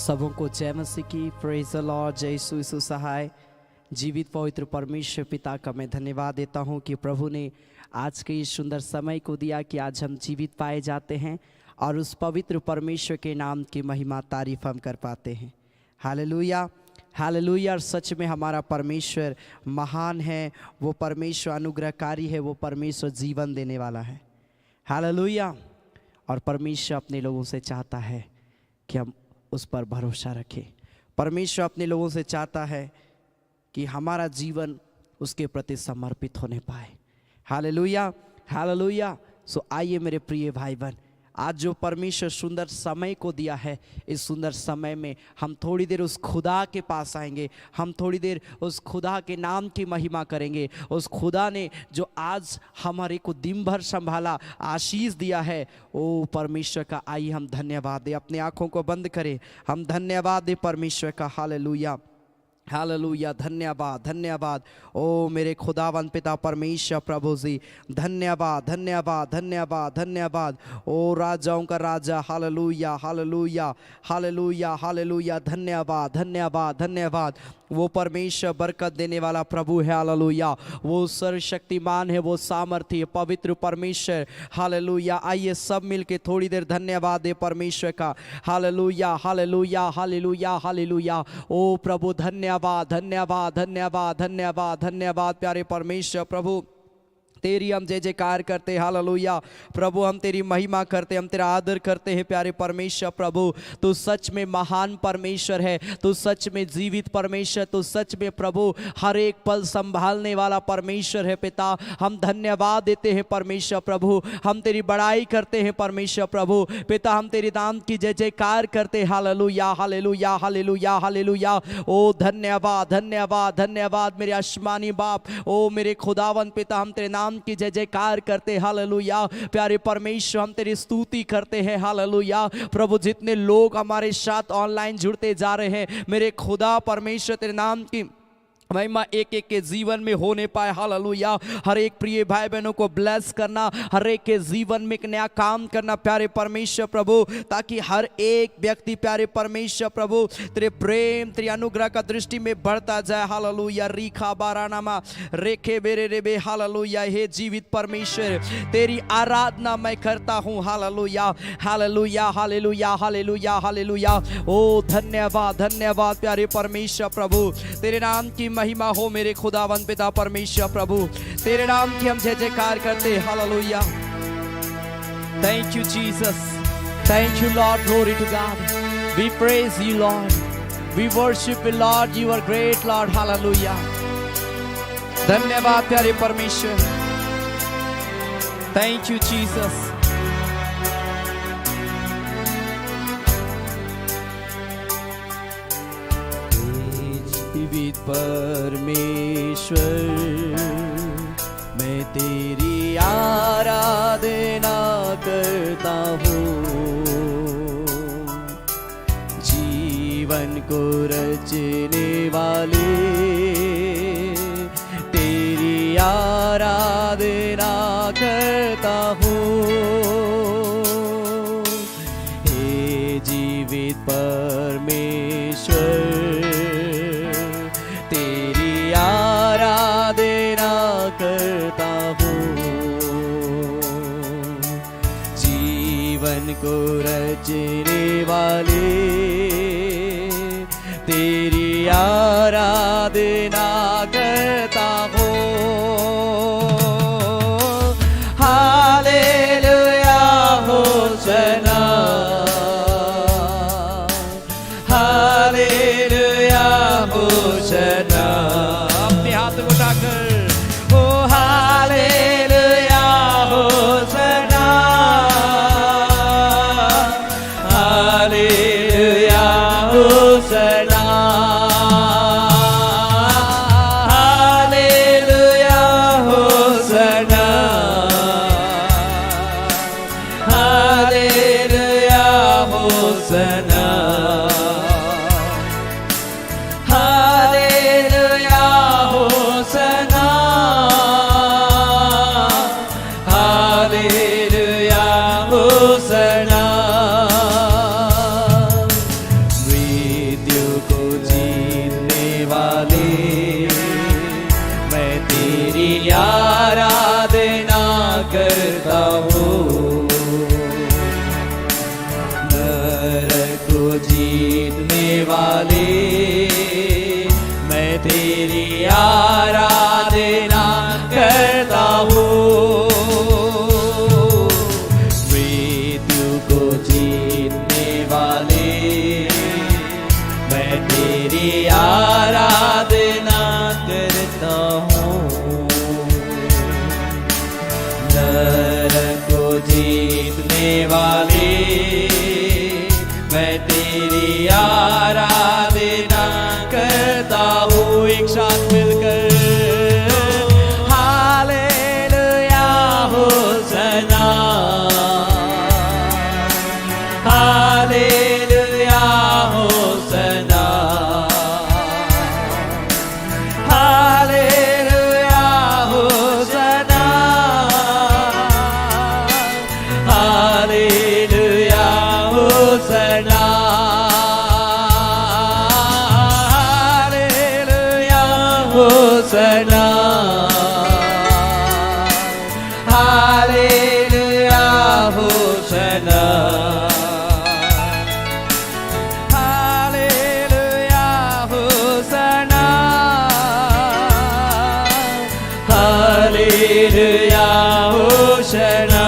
सबों को जय मसीह की। Praise the Lord. जय यीशु सहाय। जीवित पवित्र परमेश्वर पिता का मैं धन्यवाद देता हूं कि प्रभु ने आज के इस सुंदर समय को दिया कि आज हम जीवित पाए जाते हैं और उस पवित्र परमेश्वर के नाम की महिमा तारीफ हम कर पाते हैं। Hallelujah, hallelujah. और सच में हमारा परमेश्वर महान है, वो परमेश्वर अनुग्रहकारी है, वो परमेश्वर जीवन देने वाला है। हालेलुया। और परमेश्वर अपने लोगों से चाहता है कि हम उस पर भरोसा रखें। परमेश्वर अपने लोगों से चाहता है कि हमारा जीवन उसके प्रति समर्पित होने पाए। Hallelujah, hallelujah. सो आइए मेरे प्रिय भाई बहन, आज जो परमेश्वर सुंदर समय को दिया है, इस सुंदर समय में हम थोड़ी देर उस खुदा के पास आएंगे। हम थोड़ी देर उस खुदा के नाम की महिमा करेंगे। उस खुदा ने जो आज हमारे को दिन भर संभाला, आशीष दिया है, ओ परमेश्वर का आइए हम धन्यवाद दें। अपने आँखों को बंद करें, हम धन्यवाद दें परमेश्वर का। Hallelujah, hallelujah. धन्यवाद, धन्यवाद। ओ मेरे खुदावन पिता परमेश्वर प्रभु जी, धन्यवाद, धन्यवाद, धन्यवाद, धन्यवाद। ओ राजाओं का राजा। Hallelujah, hallelujah, hallelujah, hallelujah. धन्यवाद, धन्यवाद, धन्यवाद। वो परमेश्वर बरकत देने वाला प्रभु है। हालेलुया। वो सर्वशक्तिमान है, वो सामर्थ्य पवित्र परमेश्वर। हालेलुया। आइए सब मिलके थोड़ी देर धन्यवाद दे परमेश्वर का। Hallelujah, hallelujah, hallelujah, hallelujah. ओ प्रभु धन्यवाद, धन्यवाद, धन्यवाद, धन्यवाद, धन्यवाद। प्यारे परमेश्वर प्रभु, तेरी हम जय जयकार करते हैं। हालेलुया। प्रभु हम तेरी महिमा करते, हम तेरा आदर करते हैं। प्यारे परमेश्वर प्रभु, तू सच में महान परमेश्वर है, तू सच में जीवित परमेश्वर, तू सच में प्रभु हर एक पल संभालने वाला परमेश्वर है। पिता हम धन्यवाद देते हैं परमेश्वर प्रभु, हम तेरी बड़ाई करते हैं परमेश्वर प्रभु। पिता हम तेरे नाम की जय जयकार करते हैं। Hallelujah, hallelujah, hallelujah, hallelujah. ओ धन्यवाद, धन्यवाद, धन्यवाद मेरे आसमानी बाप। ओ मेरे खुदावन पिता, हम तेरे नाम की जय जयकार करते। हालेलुया। प्यारे परमेश्वर हम तेरी स्तुति करते हैं। हालेलुया। प्रभु जितने लोग हमारे साथ ऑनलाइन जुड़ते जा रहे हैं, मेरे खुदा परमेश्वर तेरे नाम की महिमा एक एक के जीवन में होने पाए। हालेलुया। हर एक प्रिय भाई बहनों को ब्लेस करना, हर एक के जीवन में एक नया काम करना प्यारे परमेश्वर प्रभु, ताकि हर एक व्यक्ति प्यारे परमेश्वर प्रभु तेरे प्रेम तेरे अनुग्रह का दृष्टि में बढ़ता जाए। हालेलुया। रीखा बारानामा रेखे बेरे रेबे। हालेलुया। हे जीवित परमेश्वर, तेरी आराधना मैं करता हूँ। Hallelujah, hallelujah, hallelujah, hallelujah, hallelujah. ओ धन्यवाद, धन्यवाद प्यारे परमेश्वर प्रभु, तेरे नाम की महिमा हो मेरे खुदावन पिता परमेश्वर प्रभु, तेरे नाम की हम जय जयकार करते। Hallelujah. Thank you Jesus, thank you Lord, glory to God. We praise you Lord, we worship you Lord, you are great Lord. Hallelujah. धन्यवाद प्यारे परमेश्वर, थैंक यू जीसस। जीवित परमेश्वर, मैं तेरी आराधना करता हूँ। जीवन को रचने वाले, तेरी आराधना करता हूँ। हे जीवित परमेश्वर, करता हूँ। जीवन को रचने वाले, तेरी आराधना करता हूँ। Hallelujah होसना, hallelujah होसना। अपने हाथ उठाकर तेरी आराधना करता हूँ। नरक को जीतने वाले मैं तेरी आराधना करता हूँ। एक साथ मिलकर hallelujah होसना, hallelujah होसना, hallelujah होसना, hallelujah होसना, hallelujah होसना, hallelujah होसना, hallelujah होसना, hallelujah होसना।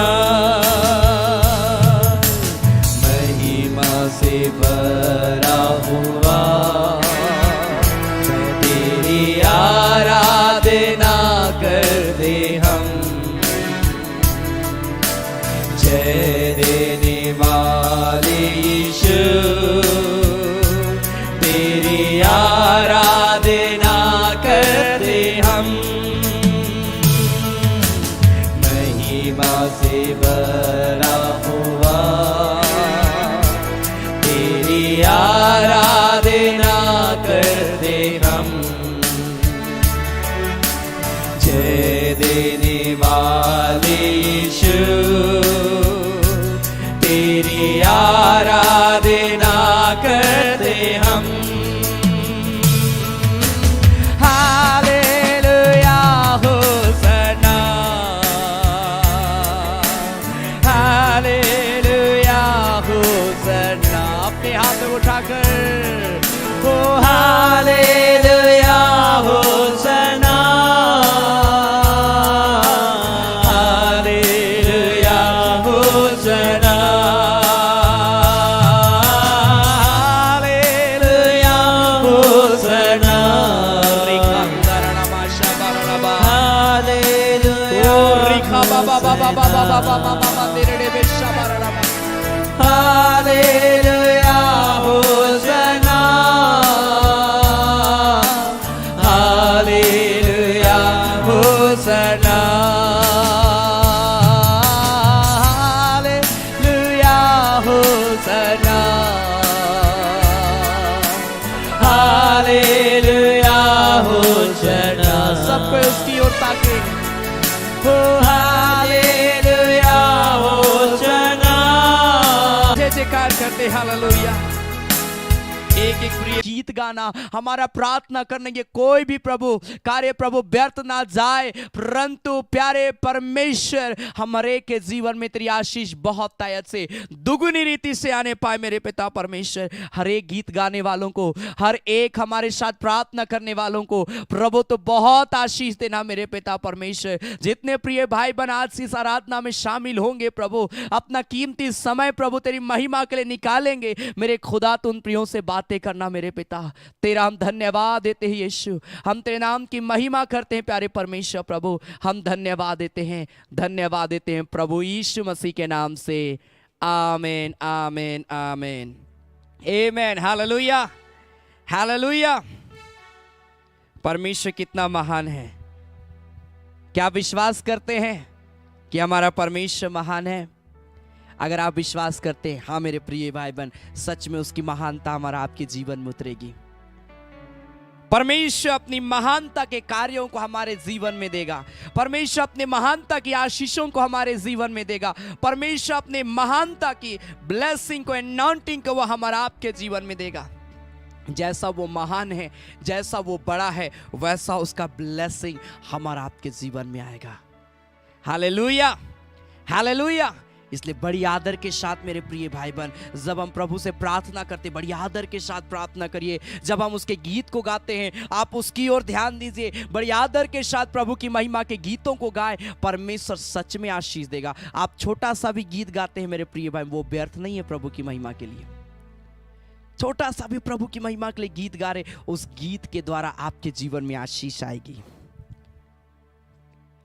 महिमा से भरा हुआ मैं तेरी आराधना करते हम। जय देने वाले यीशु तेरी आराधना करते हम। महिमा से भरा हुआ तेरी आराधना करते हम। जय देने वाले यीशु तेरी आराधना करते हम। Hallelujah होसना, hallelujah होसना। अपने हाथ में उठाकर ओ hallelujah होसना, hallelujah होसना, hallelujah होसना। Hallelujah होसना, hallelujah होसना, hallelujah होसना, hallelujah होसना। सबको उसकी ओर ताके हो हालेलुया होसना। जय जयकार करते हालेलुया। एक एक प्रिय गीत गाना, हमारा प्रार्थना करने के कोई भी प्रभु कार्य प्रभु व्यर्थ ना जाए, परंतु प्यारे परमेश्वर हमारे के जीवन में तेरी आशीष बहुत तायत से दुगुनी रीति से आने पाए मेरे पिता परमेश्वर। हर एक गीत गाने वालों को, हर एक हमारे साथ प्रार्थना करने वालों को प्रभु तो बहुत आशीष देना मेरे पिता परमेश्वर। जितने प्रिय भाई बहन आज इस आराधना में शामिल होंगे प्रभु, अपना कीमती समय प्रभु तेरी महिमा के लिए निकालेंगे मेरे खुदा। तो उन प्रियों से बातें करना मेरे पिता। तेरा हम धन्यवाद देते हैं यीशु, हम तेरे नाम की महिमा करते हैं प्यारे परमेश्वर प्रभु। हम धन्यवाद देते हैं, धन्यवाद देते हैं प्रभु यीशु मसीह के नाम से। आमीन आमीन आमीन आमीन। Hallelujah hallelujah. परमेश्वर कितना महान है। क्या विश्वास करते हैं कि हमारा परमेश्वर महान है? अगर आप विश्वास करते हैं, हाँ मेरे प्रिय भाई बहन, सच में उसकी महानता हमारा आपके जीवन में उतरेगी। परमेश्वर अपनी महानता के कार्यों को हमारे जीवन में देगा। परमेश्वर अपने महानता की आशीषों को हमारे जीवन में देगा। परमेश्वर अपने महानता की ब्लेसिंग को, अनॉइंटिंग को वो हमारा आपके जीवन में देगा। जैसा वो महान है, जैसा वो बड़ा है, वैसा उसका ब्लेसिंग हमारा आपके जीवन में आएगा। Hallelujah hallelujah. इसलिए बड़ी आदर के साथ मेरे प्रिय भाई बहन, जब हम प्रभु से प्रार्थना करते, बड़ी आदर के साथ प्रार्थना करिए। जब हम उसके गीत को गाते हैं, आप उसकी ओर ध्यान दीजिए। बड़ी आदर के साथ प्रभु की महिमा के गीतों को गाएं, परमेश्वर सच में आशीष देगा। आप छोटा सा भी गीत गाते हैं मेरे प्रिय भाई, वो व्यर्थ नहीं है प्रभु की महिमा के लिए। छोटा सा भी प्रभु की महिमा के लिए गीत गा रहे, उस गीत के द्वारा आपके जीवन में आशीष आएगी।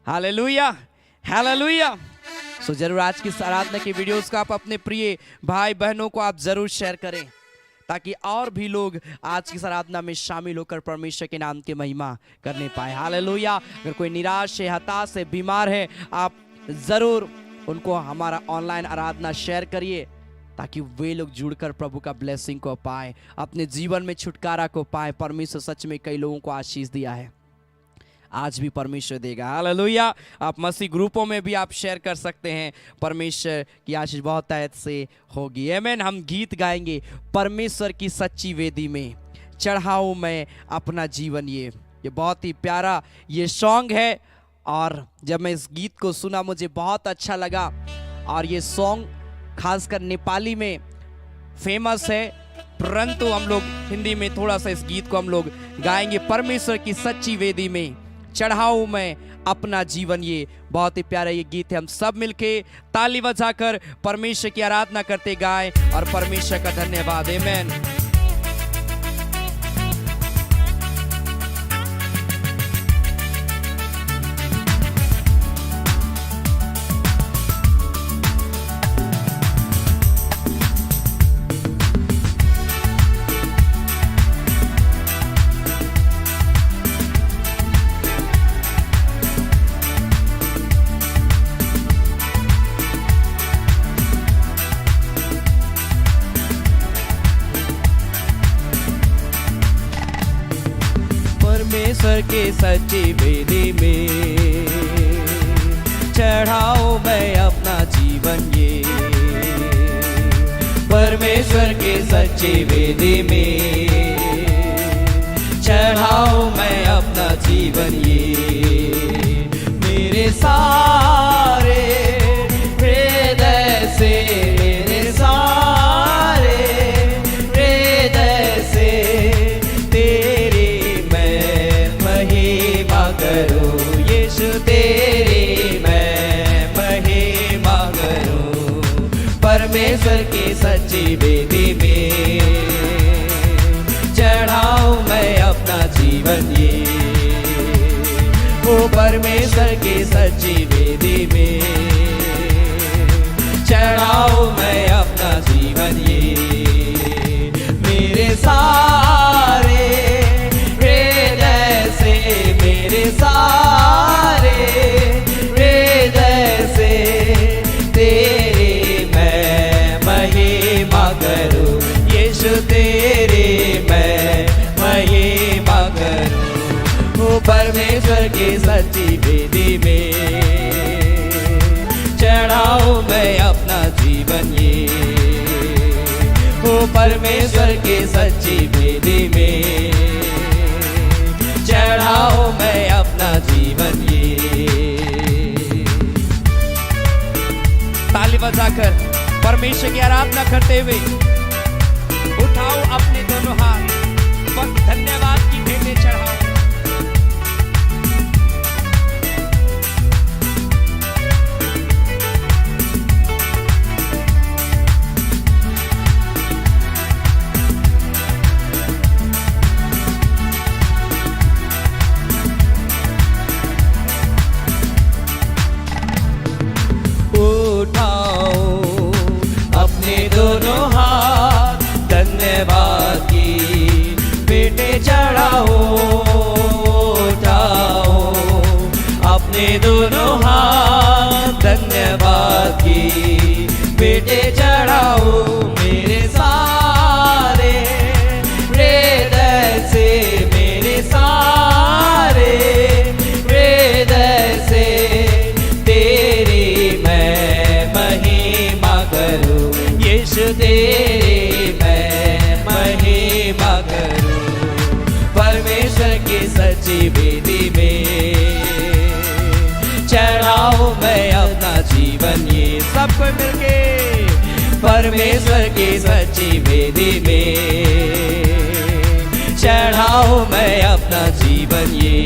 Hallelujah, hallelujah. सो जरूर आज की आराधना की वीडियोस का आप अपने प्रिय भाई बहनों को आप जरूर शेयर करें, ताकि और भी लोग आज की आराधना में शामिल होकर परमेश्वर के नाम की महिमा करने पाए। हालेलुया। अगर कोई निराश है, हताश है, बीमार है, आप जरूर उनको हमारा ऑनलाइन आराधना शेयर करिए, ताकि वे लोग जुड़कर प्रभु का ब्लेसिंग को पाए, अपने जीवन में छुटकारा को पाए। परमेश्वर सच में कई लोगों को आशीष दिया है, आज भी परमेश्वर देगा। हालेलुया। आप मसीह ग्रुपों में भी आप शेयर कर सकते हैं, परमेश्वर की आशीष बहुत तहत से होगी। आमीन। हम गीत गाएंगे, परमेश्वर की सच्ची वेदी में चढ़ाऊं मैं अपना जीवन। ये बहुत ही प्यारा ये सॉन्ग है, और जब मैं इस गीत को सुना मुझे बहुत अच्छा लगा। और ये सॉन्ग खासकर नेपाली में फेमस है, परंतु हम लोग हिंदी में थोड़ा सा इस गीत को हम लोग गाएंगे। परमेश्वर की सच्ची वेदी में चढ़ाऊं मैं अपना जीवन। ये बहुत ही प्यारा ये गीत है। हम सब मिलके ताली बजाकर परमेश्वर की आराधना करते गाएं और परमेश्वर का धन्यवाद। आमीन। परमेश्वर के सच्ची वेदी में चढ़ाऊं मैं अपना जीवन। ये परमेश्वर के सच्ची वेदी में चढ़ाऊं मैं अपना जीवन। ये मेरे सारे हृदय से, मेरे सारे हृदय से तेरी करूं यीशु, तेरी मैं महिमा करूं। परमेश्वर की सच्ची वेदी में चढ़ाऊं मैं अपना जीवन। ये ओ परमेश्वर की सच्ची वेदी में चढ़ाऊं मैं अपना जीवन। ये मेरे सारे हृदय से, मेरे सारे हृदय से तेरी मैं महिमा करूं यीशु, तेरी मैं महिमा करूं। ओ परमेश्वर की सच्ची वेदी में चढ़ाऊं मैं अपना जीवन। ये ओ परमेश्वर की सच्ची वेदी में चढ़ाऊं मैं अपना जीवन। ये ताली बजाकर परमेश्वर की आराधना करते हुए उठाओ अपने दोनों हाथ, धन्यवाद की भेंटें चढ़ाओ। दोनों हाथ धन्यवाद की भेंटें चढ़ाओ, उठाओ अपने दोनों हाथ धन्यवाद की भेंटें चढ़ाओ। मेरे सारे हृदय से, मेरे सारे हृदय से तेरी मैं महिमा करूं यीशु, तेरी मैं महिमा करूं। परमेश्वर की सच्ची वेदी में चढ़ाऊं मैं अपना जीवन। ये सब कोई मिलके परमेश्वर की सच्ची वेदी में चढ़ाऊं मैं अपना जीवन। ये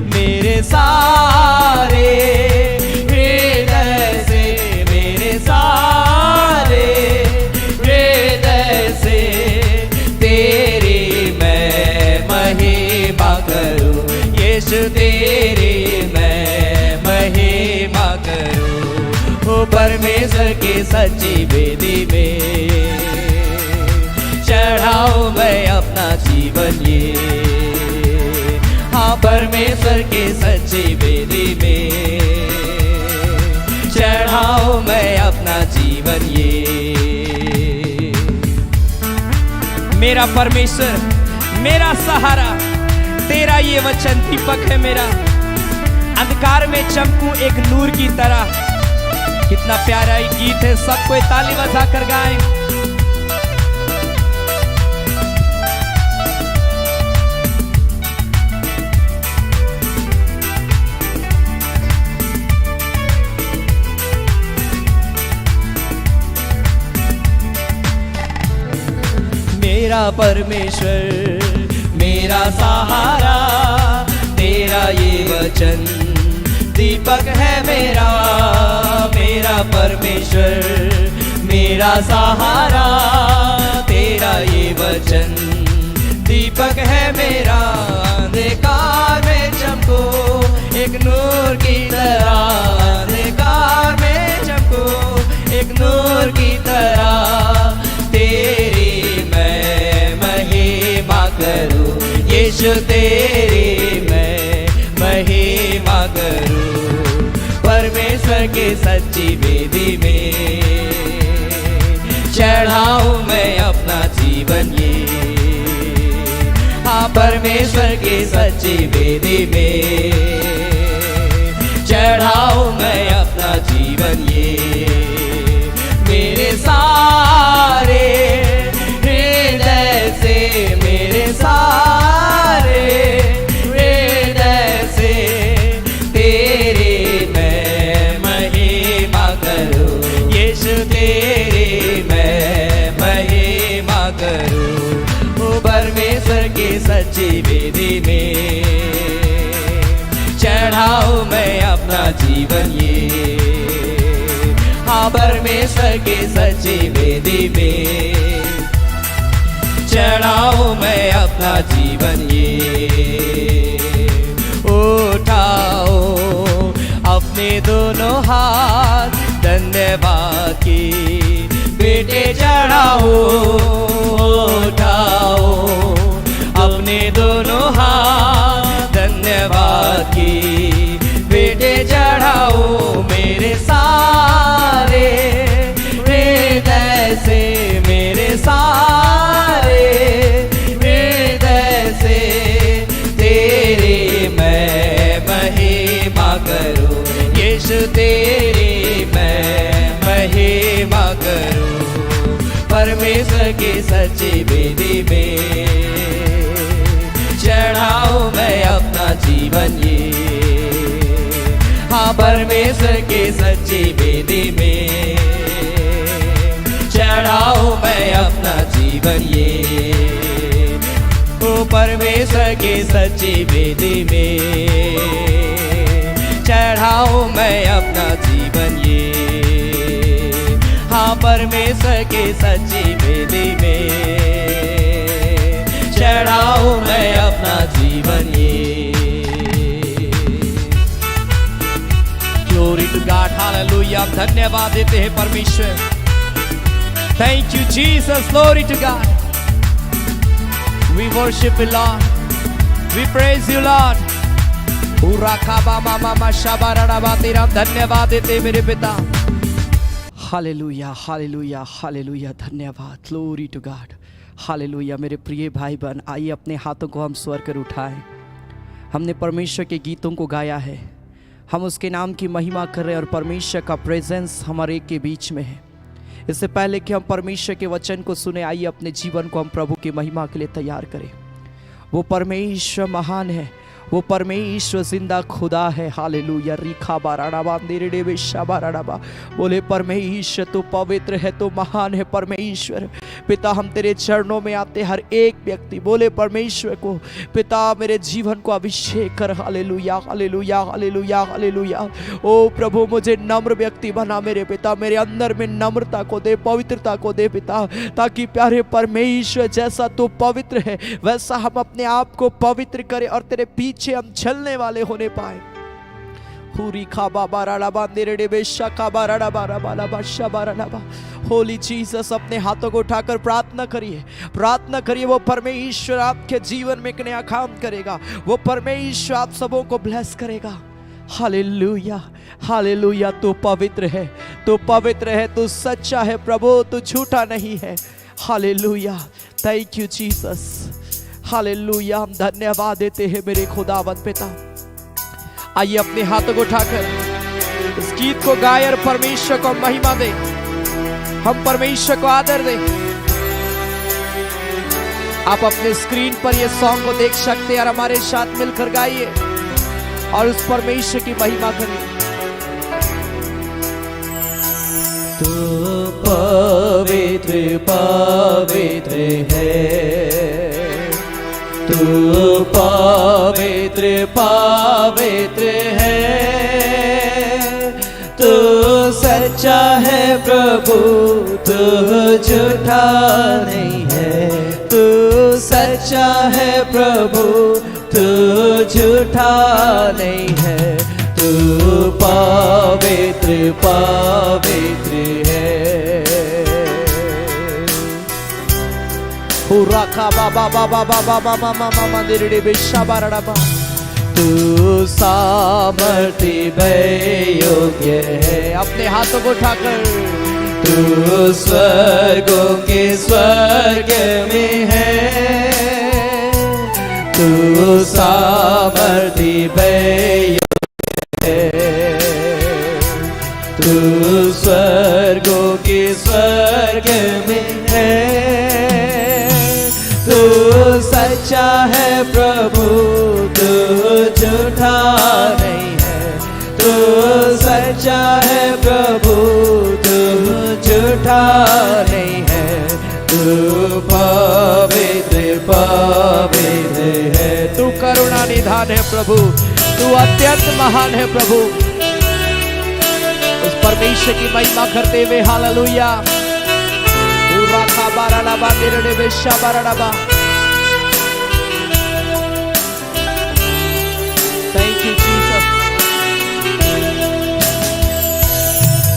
मेरे सारे हृदय से, मेरे सारे हृदय से परमेश्वर की सच्ची वेदी में चढ़ाऊं मैं अपना जीवन ये। हाँ, परमेश्वर की सच्ची वेदी में चढ़ाऊं मैं अपना जीवन ये। मेरा परमेश्वर, मेरा सहारा, तेरा ये वचन दीपक है मेरा। अंधकार में चमकूं एक नूर की तरह। कितना प्यारा ये गीत है, सबको ताली बजाकर गाएं। मेरा परमेश्वर, मेरा सहारा, तेरा ये वचन दीपक है मेरा। मेरा परमेश्वर, मेरा सहारा, तेरा ये वचन दीपक है मेरा। अंधकार में चमको एक नूर की तरह, अंधकार में चमको एक नूर की तरह। तेरी मैं महिमा करूं यीशु, तेरी मैं महिमा करूं। परमेश्वर के सच्ची वेदी में चढ़ाऊं मैं अपना जीवन ये। हाँ, परमेश्वर की सच्ची वेदी में चढ़ाऊं मैं अपना जीवन ये। मेरे सारे हृदय से, मेरे सारे हृदय से तेरी मैं महिमा करूं यीशु, तेरी मैं महिमा करूं। ओ परमेश्वर की सच्ची वेदी में चढ़ाऊं मैं अपना जीवन ये। हाँ, परमेश्वर की सच्ची वेदी में चढ़ाऊं मैं अपना जीवन ये। उठाओ अपने दोनों हाथ, धन्यवाद की बेटे चढ़ाओ। उठाओ अपने दोनों हाथ, धन्यवाद की बेटे चढ़ाओ। मेरे सारे हृदय से, मेरे सारे हृदय से तेरी मैं महिमा करूं यीशु, तेरी मैं महिमा करूं। परमेश्वर की सच्ची वेदी में चढ़ाऊं मैं अपना जीवन ये। हाँ, परमेश्वर की सच्ची वेदी में चढ़ाऊं मैं अपना जीवन ये। ओ परमेश्वर की सच्ची वेदी में चढ़ाऊं मैं अपना जीवन ये। हाँ, परमेश्वर की सच्ची वेदी में चढ़ाऊं मैं अपना जीवन ये। Glory to God, hallelujah. धन्यवाद देते हैं परमेश्वर। Thank you Jesus, glory to God. We worship you Lord, we praise you Lord. पूरा खाबा मामा माशाबा रड़ाबा, तेरा धन्यवाद देते मेरे पिता। Hallelujah, hallelujah, hallelujah. धन्यवाद, ग्लोरी टू गॉड, हालेलुया। मेरे प्रिय भाई बहन, आइए अपने हाथों को हम स्वर कर उठाएं। हमने परमेश्वर के गीतों को गाया है, हम उसके नाम की महिमा कर रहे हैं और परमेश्वर का प्रेजेंस हमारे के बीच में है। इससे पहले कि हम परमेश्वर के वचन को सुने, आइए अपने जीवन को हम प्रभु की महिमा के लिए तैयार करें। वो परमेश्वर महान है, वो परमेश्वर जिंदा खुदा है। हालेलुया। रिखा बाराडाबा देरेडे बेशाबाराडाबा। बोले परमेश्वर तू पवित्र है, तू महान है परमेश्वर। पिता हम तेरे चरणों में आते हर एक व्यक्ति, बोले परमेश्वर को पिता मेरे जीवन को अभिषेक कर। Hallelujah, hallelujah, hallelujah, hallelujah. ओ प्रभु मुझे नम्र व्यक्ति बना मेरे पिता, मेरे अंदर में नम्रता को दे, पवित्रता को दे पिता, ताकि प्यारे परमेश्वर जैसा तू पवित्र है वैसा हम अपने आप को पवित्र करें और तेरे पीछे हम चलने वाले होने पाए। हुरी खाबा बारालाबा निरडे बेशा बारालाबा शबारालाबा। होली जीसस, अपने हाथों को उठाकर प्रार्थना करिए, प्रार्थना करिए। वो परमेश्वर आपके जीवन में एक नया काम करेगा, वो परमेश्वर आप सबों को ब्लेस करेगा। Hallelujah, hallelujah. तू पवित्र है, तू पवित्र है, तू सच्चा है प्रभु, तू झूठा नहीं है। Hallelujah, thank you Jesus. Hallelujah, हम धन्यवाद देते हैं मेरे खुदावंद पिता। आइए अपने हाथों को उठाकर इस गीत को गाए और परमेश्वर को महिमा दे, हम परमेश्वर को आदर दे। आप अपने स्क्रीन पर ये सॉन्ग को देख सकते हैं और हमारे साथ मिलकर गाइए और उस परमेश्वर की महिमा करिए। तू पवित्र पवित्र है, तू पवित्र पवित्र है, तू सच्चा है प्रभु, तू झूठा नहीं है। तू सच्चा है प्रभु, तू झूठा नहीं है। तू पवित्र पवित्र है। तू सामर्थी योग्य है। अपने हाथों को उठाकर तू स्वर्गों के स्वर्ग में है, तू सामर्थी योग्य है। तू स्वर्गों के स्वर्ग में है, तू सच्चा है प्रभु, तू झूठा नहीं है। तू सच्चा है प्रभु, तू झूठा नहीं है। तू पवित्र पवित्र है। तू करुणा निधान है प्रभु, तू अत्यंत महान है प्रभु। उस परमेश्वर की महिमा करते हुए हालेलुया। Thank you Jesus.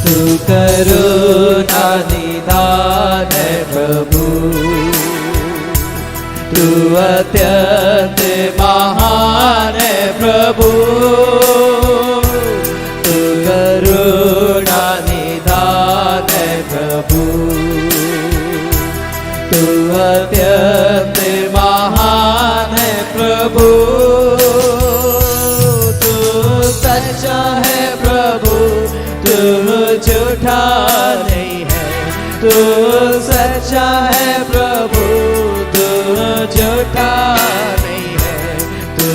तू करुणा निधान है प्रभु, तू अत्यंत महान है प्रभु। तू करुणा निधान है प्रभु, तू अत्यंत महान है प्रभु। तू सच्चा है प्रभु, तू झूठा नहीं है। तू सच्चा है प्रभु, तू झूठा नहीं है। तू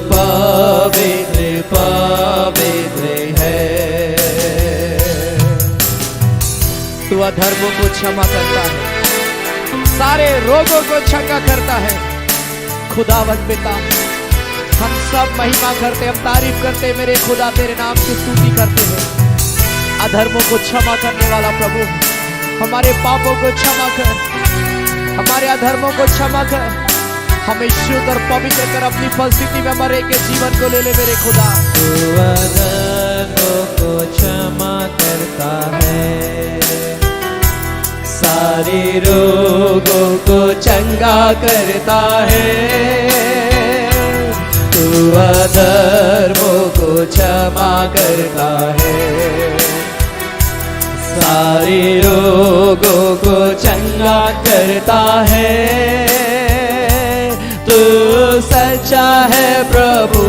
पवित्र पवित्र है। तू अधर्मों को क्षमा करता है, सारे रोगों को चंगा करता है। खुदावंद पिता, हम सब महिमा करते, हम तारीफ करते, मेरे खुदा तेरे नाम की स्तुति करते हैं। अधर्मों को क्षमा करने वाला प्रभु, हमारे पापों को क्षमा कर, हमारे अधर्मों को क्षमा कर, हमें शुद्ध और पवित्र कर। अपनी परिस्थिति में मरे के जीवन को ले ले मेरे खुदा। तू अधर्मों को क्षमा करता है, सारे रोगों को चंगा करता है। तू अधर्मों को क्षमा करता है, सारे रोगों को चंगा करता है। तू सच्चा है प्रभु,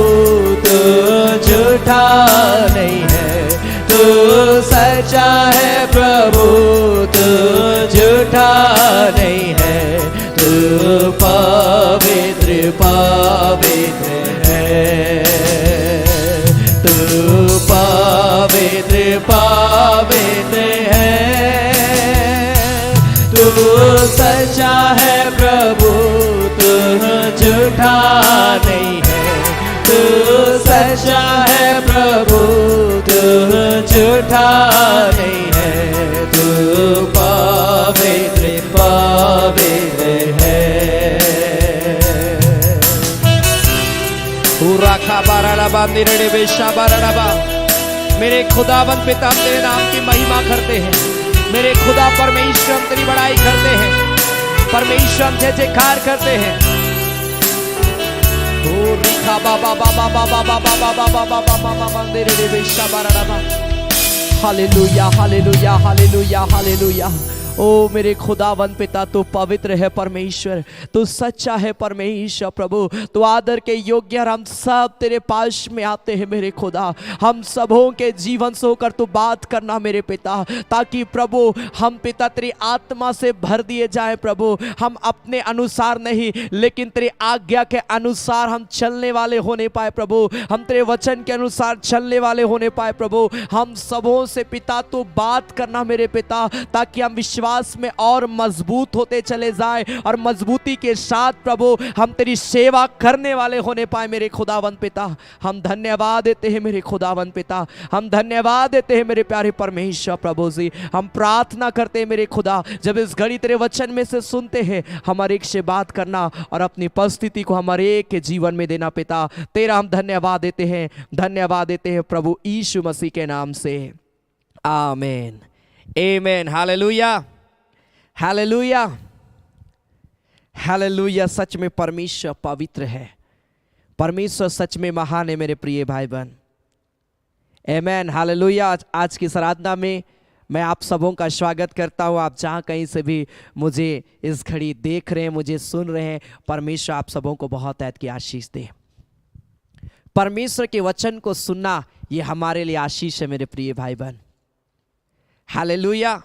तू झूठा नहीं है। तू सच्चा है प्रभु, तू झूठा नहीं है। तू पवित्र पवित्र है। तू पवित्र पवित्र है। तू सच्चा है प्रभु, तू झूठा नहीं है। तू सच्चा है प्रभु, तू झूठा नहीं है। तू पवित्र पवित्र है। राखा बाराडा निरड़े बेशा बाराडा। मेरे खुदावन पिता तेरे नाम की महिमा करते हैं। मेरे खुदा परमेश्वर हम तेरी बड़ाई करते हैं। परमेश्वर हम जय जयकार करते हैं। ओ रिखा बाबा बाबा बाबा बाबा बाबा बाबा बाबा मंदिर बेशा बाराडा। Hallelujah hallelujah hallelujah hallelujah. ओ मेरे खुदावन पिता तू पवित्र है परमेश्वर, तू सच्चा है परमेश्वर प्रभु, तू आदर के योग्य। हम सब तेरे पास में आते हैं मेरे खुदा। हम सबों के जीवन से होकर तू बात करना मेरे पिता, ताकि प्रभु हम पिता तेरी आत्मा से भर दिए जाए प्रभु। हम अपने अनुसार नहीं लेकिन तेरी आज्ञा के अनुसार हम चलने वाले होने पाए प्रभु। हम तेरे वचन के अनुसार चलने वाले होने पाए प्रभु। हम सबों से पिता तू बात करना मेरे पिता, ताकि हम विश्वास में और मजबूत होते चले जाए और मजबूती के साथ प्रभु हम तेरी सेवा करने वाले होने पाए मेरे खुदावन पिता। हम धन्यवाद देते हैं मेरे खुदावन पिता, हम धन्यवाद देते हैं मेरे प्यारे परमेश्वर प्रभु जी। हम प्रार्थना करते हैं मेरे खुदा, जब इस घड़ी तेरे वचन में से सुनते हैं हमारे एक से बात करना और अपनी उपस्थिति को हमारे एक के जीवन में देना पिता। तेरा हम धन्यवाद देते हैं, धन्यवाद देते हैं प्रभु यीशु मसीह के नाम से, आमीन आमीन। Hallelujah hallelujah hallelujah. सच में परमेश्वर पवित्र है, परमेश्वर सच में महान है मेरे प्रिय भाई बहन। आमीन हालेलुया। आज की आराधना में मैं आप सबों का स्वागत करता हूं। आप जहां कहीं से भी मुझे इस घड़ी देख रहे हैं, मुझे सुन रहे हैं, परमेश्वर आप सबों को बहुत ऐत की आशीष दे। परमेश्वर के वचन को सुनना ये हमारे लिए आशीष है मेरे प्रिय भाई बहन। हालेलुया।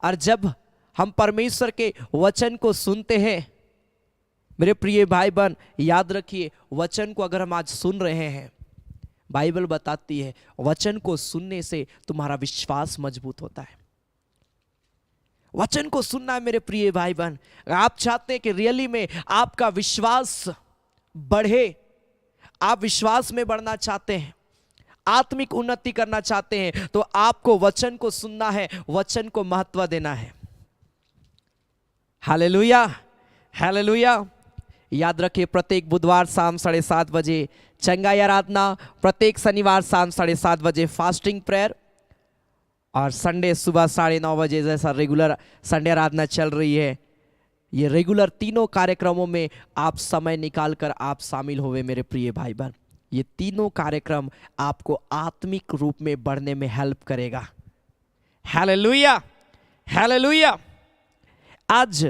और जब हम परमेश्वर के वचन को सुनते हैं मेरे प्रिय भाई बहन, याद रखिए वचन को अगर हम आज सुन रहे हैं, बाइबल बताती है वचन को सुनने से तुम्हारा विश्वास मजबूत होता है। वचन को सुनना है मेरे प्रिय भाई बहन। आप चाहते हैं कि रियली में आपका विश्वास बढ़े, आप विश्वास में बढ़ना चाहते हैं, आत्मिक उन्नति करना चाहते हैं, तो आपको वचन को सुनना है, वचन को महत्व देना है। Hallelujah hallelujah. याद रखिए प्रत्येक बुधवार शाम 7:30 बजे चंगाई आराधना, प्रत्येक शनिवार शाम 7:30 बजे फास्टिंग प्रेयर, और संडे सुबह 9:30 बजे जैसा रेगुलर संडे आराधना चल रही है। ये रेगुलर तीनों कार्यक्रमों में आप समय निकाल कर आप शामिल होवे मेरे प्रिय भाई बहन। ये तीनों कार्यक्रम आपको आत्मिक रूप में बढ़ने में हेल्प करेगा। Hallelujah hallelujah. आज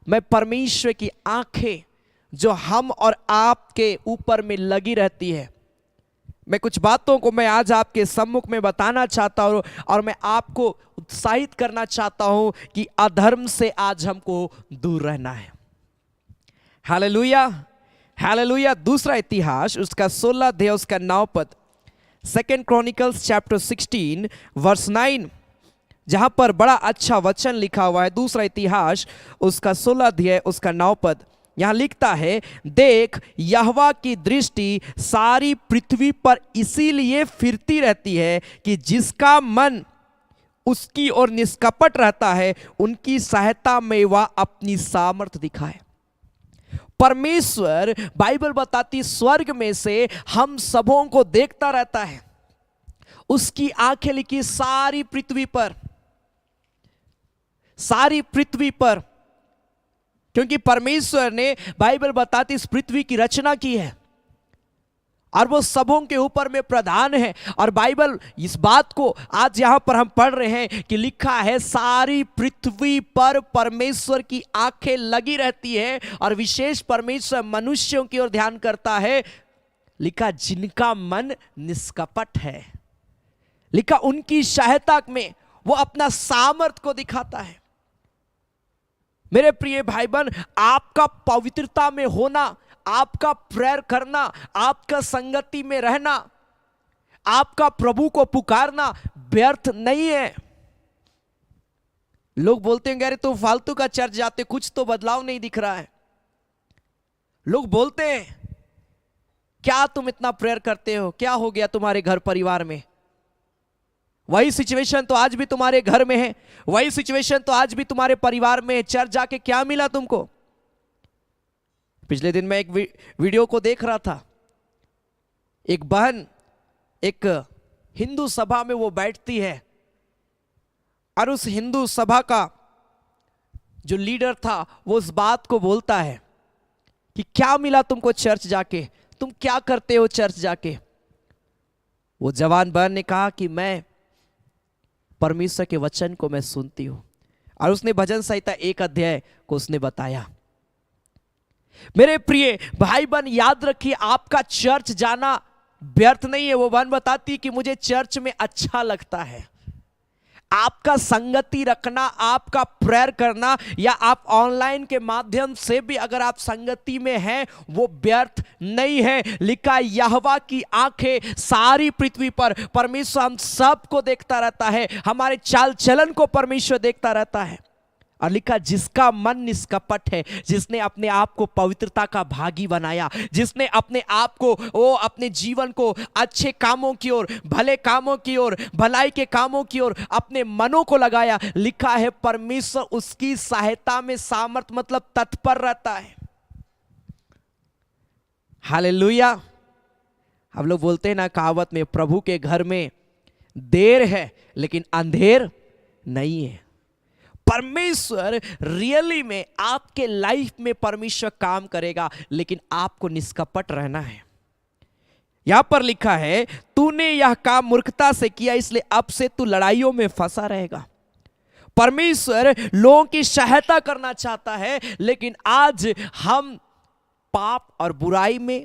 मैं परमेश्वर की आंखें जो हम और आपके ऊपर में लगी रहती है, मैं कुछ बातों को मैं आज आपके सम्मुख में बताना चाहता हूं और मैं आपको उत्साहित करना चाहता हूं कि अधर्म से आज हमको दूर रहना है। Hallelujah hallelujah. दूसरा इतिहास उसका 16 अध्याय उसका 9 पद, 2 क्रॉनिकल्स चैप्टर 16 वर्स 9, जहां पर बड़ा अच्छा वचन लिखा हुआ है। दूसरा इतिहास उसका 16 अध्याय उसका 9 पद, यहां लिखता है, देख यहोवा की दृष्टि सारी पृथ्वी पर इसीलिए फिरती रहती है कि जिसका मन उसकी ओर निष्कपट रहता है, उनकी सहायता में वह अपनी सामर्थ दिखाए। परमेश्वर बाइबल बताती स्वर्ग में से हम सबों को देखता रहता है, उसकी आंखें लिखी सारी पृथ्वी पर, सारी पृथ्वी पर, क्योंकि परमेश्वर ने बाइबल बताती इस पृथ्वी की रचना की है और वो सबों के ऊपर में प्रधान है। और बाइबल इस बात को आज यहां पर हम पढ़ रहे हैं कि लिखा है सारी पृथ्वी पर परमेश्वर की आंखें लगी रहती है और विशेष परमेश्वर मनुष्यों की ओर ध्यान करता है। लिखा जिनका मन निष्कपट है, लिखा उनकी सहायता में वो अपना सामर्थ को दिखाता है। मेरे प्रिय भाई बहन, आपका पवित्रता में होना, आपका प्रेयर करना, आपका संगति में रहना, आपका प्रभु को पुकारना व्यर्थ नहीं है। लोग बोलते हैं अरे तुम फालतू का चर्च जाते, कुछ तो बदलाव नहीं दिख रहा है। लोग बोलते हैं क्या तुम इतना प्रेयर करते हो, क्या हो गया तुम्हारे घर परिवार में? वही सिचुएशन तो आज भी तुम्हारे घर में है, वही सिचुएशन तो आज भी तुम्हारे परिवार में है। चर्च जाके क्या मिला तुमको? पिछले दिन मैं एक वीडियो को देख रहा था, एक बहन एक हिंदू सभा में वो बैठती है और उस हिंदू सभा का जो लीडर था वो उस बात को बोलता है कि क्या मिला तुमको चर्च जाके, तुम क्या करते हो चर्च जाके। वो जवान बहन ने कहा कि मैं परमेश्वर के वचन को मैं सुनती हूं, और उसने भजन संहिता 1 अध्याय को उसने बताया। मेरे प्रिय भाई बहन, याद रखिए आपका चर्च जाना व्यर्थ नहीं है। वो बहन बताती कि मुझे चर्च में अच्छा लगता है। आपका संगति रखना, आपका प्रेयर करना, या आप ऑनलाइन के माध्यम से भी अगर आप संगति में हैं, वो व्यर्थ नहीं है। लिखा यहोवा की आंखें सारी पृथ्वी पर, परमेश्वर हम सबको देखता रहता है, हमारे चाल चलन को परमेश्वर देखता रहता है। और लिखा जिसका मन निष्कपट है, जिसने अपने आप को पवित्रता का भागी बनाया, जिसने अपने आप को, वो अपने जीवन को अच्छे कामों की ओर, भले कामों की ओर, भलाई के कामों की ओर अपने मनों को लगाया, लिखा है परमेश्वर उसकी सहायता में सामर्थ मतलब तत्पर रहता है। हालेलुया। हम लोग बोलते हैं ना कहावत में, प्रभु के घर में देर है लेकिन अंधेर नहीं है। परमेश्वर रियली में आपके लाइफ में परमेश्वर काम करेगा, लेकिन आपको निष्कपट रहना है। यहां पर लिखा है तूने यह काम मूर्खता से किया, इसलिए अब से तू लड़ाइयों में फंसा रहेगा। परमेश्वर लोगों की सहायता करना चाहता है, लेकिन आज हम पाप और बुराई में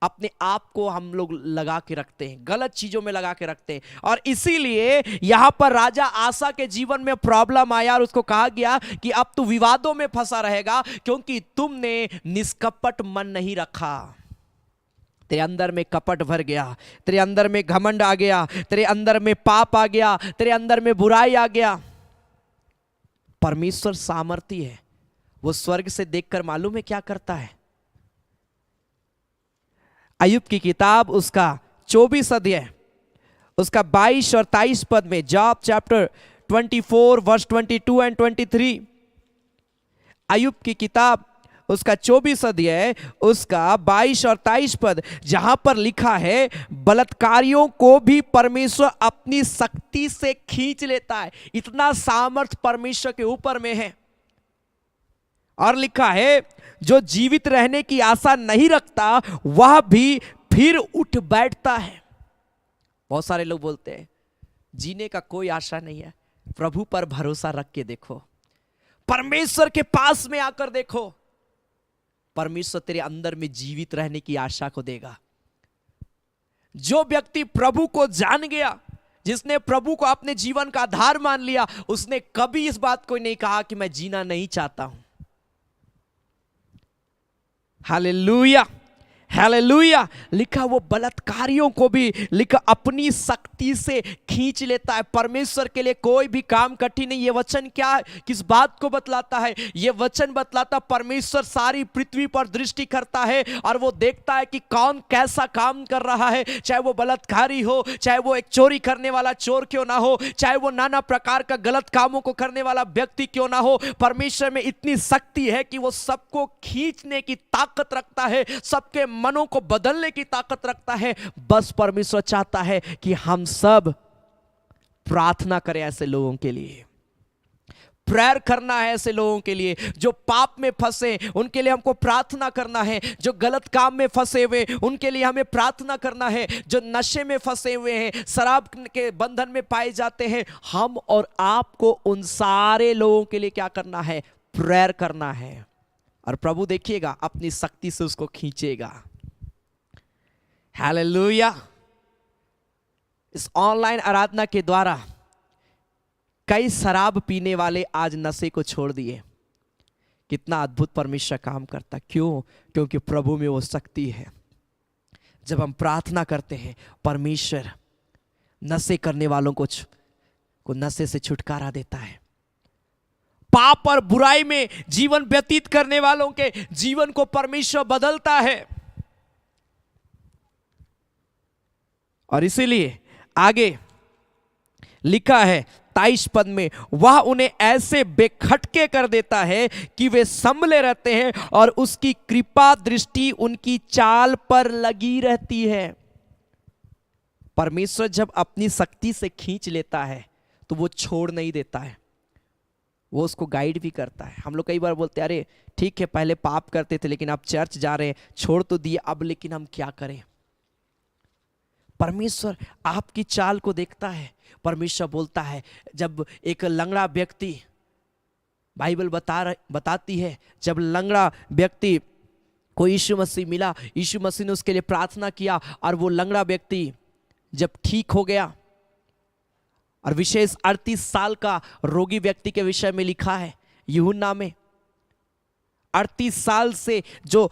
अपने आप को हम लोग लगा के रखते हैं, गलत चीजों में लगा के रखते हैं। और इसीलिए यहां पर राजा आसा के जीवन में प्रॉब्लम आया और उसको कहा गया कि अब तू विवादों में फंसा रहेगा, क्योंकि तुमने निष्कपट मन नहीं रखा। तेरे अंदर में कपट भर गया, तेरे अंदर में घमंड आ गया, तेरे अंदर में पाप आ गया, तेरे अंदर में बुराई आ गया। परमेश्वर सामर्थी है, वो स्वर्ग से देखकर मालूम है क्या करता है। अय्यूब की किताब उसका 24 अध्याय उसका 22 और 23 पद में, जॉब चैप्टर 24 वर्स 22 एंड 23, अय्यूब की किताब उसका 24 अध्याय उसका 22 और 23 पद, जहां पर लिखा है बलात्कारियों को भी परमेश्वर अपनी शक्ति से खींच लेता है। इतना सामर्थ परमेश्वर के ऊपर में है। और लिखा है जो जीवित रहने की आशा नहीं रखता वह भी फिर उठ बैठता है। बहुत सारे लोग बोलते हैं जीने का कोई आशा नहीं है। प्रभु पर भरोसा रख के देखो, परमेश्वर के पास में आकर देखो, परमेश्वर तेरे अंदर में जीवित रहने की आशा को देगा। जो व्यक्ति प्रभु को जान गया, जिसने प्रभु को अपने जीवन का आधार मान लिया, उसने कभी इस बात को नहीं कहा कि मैं जीना नहीं चाहता हूं। Hallelujah, hallelujah. लिखा वो बलात्कारियों को भी लिखा अपनी शक्ति से खींच लेता है। परमेश्वर के लिए कोई भी काम कठिन नहीं। ये वचन क्या किस बात को बतलाता है? ये वचन बतलाता परमेश्वर सारी पृथ्वी पर दृष्टि करता है और वो देखता है कि कौन कैसा काम कर रहा है। चाहे वो बलात्कारी हो, चाहे वो एक चोरी करने वाला चोर क्यों ना हो, चाहे वो नाना प्रकार का गलत कामों को करने वाला व्यक्ति क्यों ना हो, परमेश्वर में इतनी शक्ति है कि वो सबको खींचने की ताकत रखता है, सबके मनों को बदलने की ताकत रखता है। बस परमेश्वर चाहता है कि हम सब प्रार्थना करें ऐसे लोगों के लिए, प्रेयर करना है ऐसे लोगों के लिए जो पाप में फंसे, उनके लिए हमको प्रार्थना करना है। जो गलत काम में फंसे हुए उनके लिए हमें प्रार्थना करना है। जो नशे में फंसे हुए हैं, शराब के बंधन में पाए जाते हैं, हम और आपको उन सारे लोगों के लिए क्या करना है? प्रेयर करना है। और प्रभु देखिएगा अपनी शक्ति से उसको खींचेगा। हालेलुया। इस ऑनलाइन आराधना के द्वारा कई शराब पीने वाले आज नशे को छोड़ दिए। कितना अद्भुत परमेश्वर काम करता। क्यों? क्योंकि प्रभु में वो शक्ति है। जब हम प्रार्थना करते हैं, परमेश्वर नशे करने वालों को नशे से छुटकारा देता है। पाप और बुराई में जीवन व्यतीत करने वालों के जीवन को परमेश्वर बदलता है। और इसीलिए आगे लिखा है 23 पद में, वह उन्हें ऐसे बेखटके कर देता है कि वे संभले रहते हैं और उसकी कृपा दृष्टि उनकी चाल पर लगी रहती है। परमेश्वर जब अपनी शक्ति से खींच लेता है तो वो छोड़ नहीं देता है, वो उसको गाइड भी करता है। हम लोग कई बार बोलते हैं अरे ठीक है पहले पाप करते थे लेकिन अब चर्च जा रहे हैं, छोड़ तो दिए, अब लेकिन हम क्या करें। परमेश्वर आपकी चाल को देखता है। परमेश्वर बोलता है, जब एक लंगड़ा व्यक्ति, बाइबल बताती है, जब लंगड़ा व्यक्ति को यीशु मसीह मिला, यीशु मसीह ने उसके लिए प्रार्थना किया और वो लंगड़ा व्यक्ति जब ठीक हो गया, और विशेष 38 साल का रोगी व्यक्ति के विषय में लिखा है यूहन्ना में। 38 साल से जो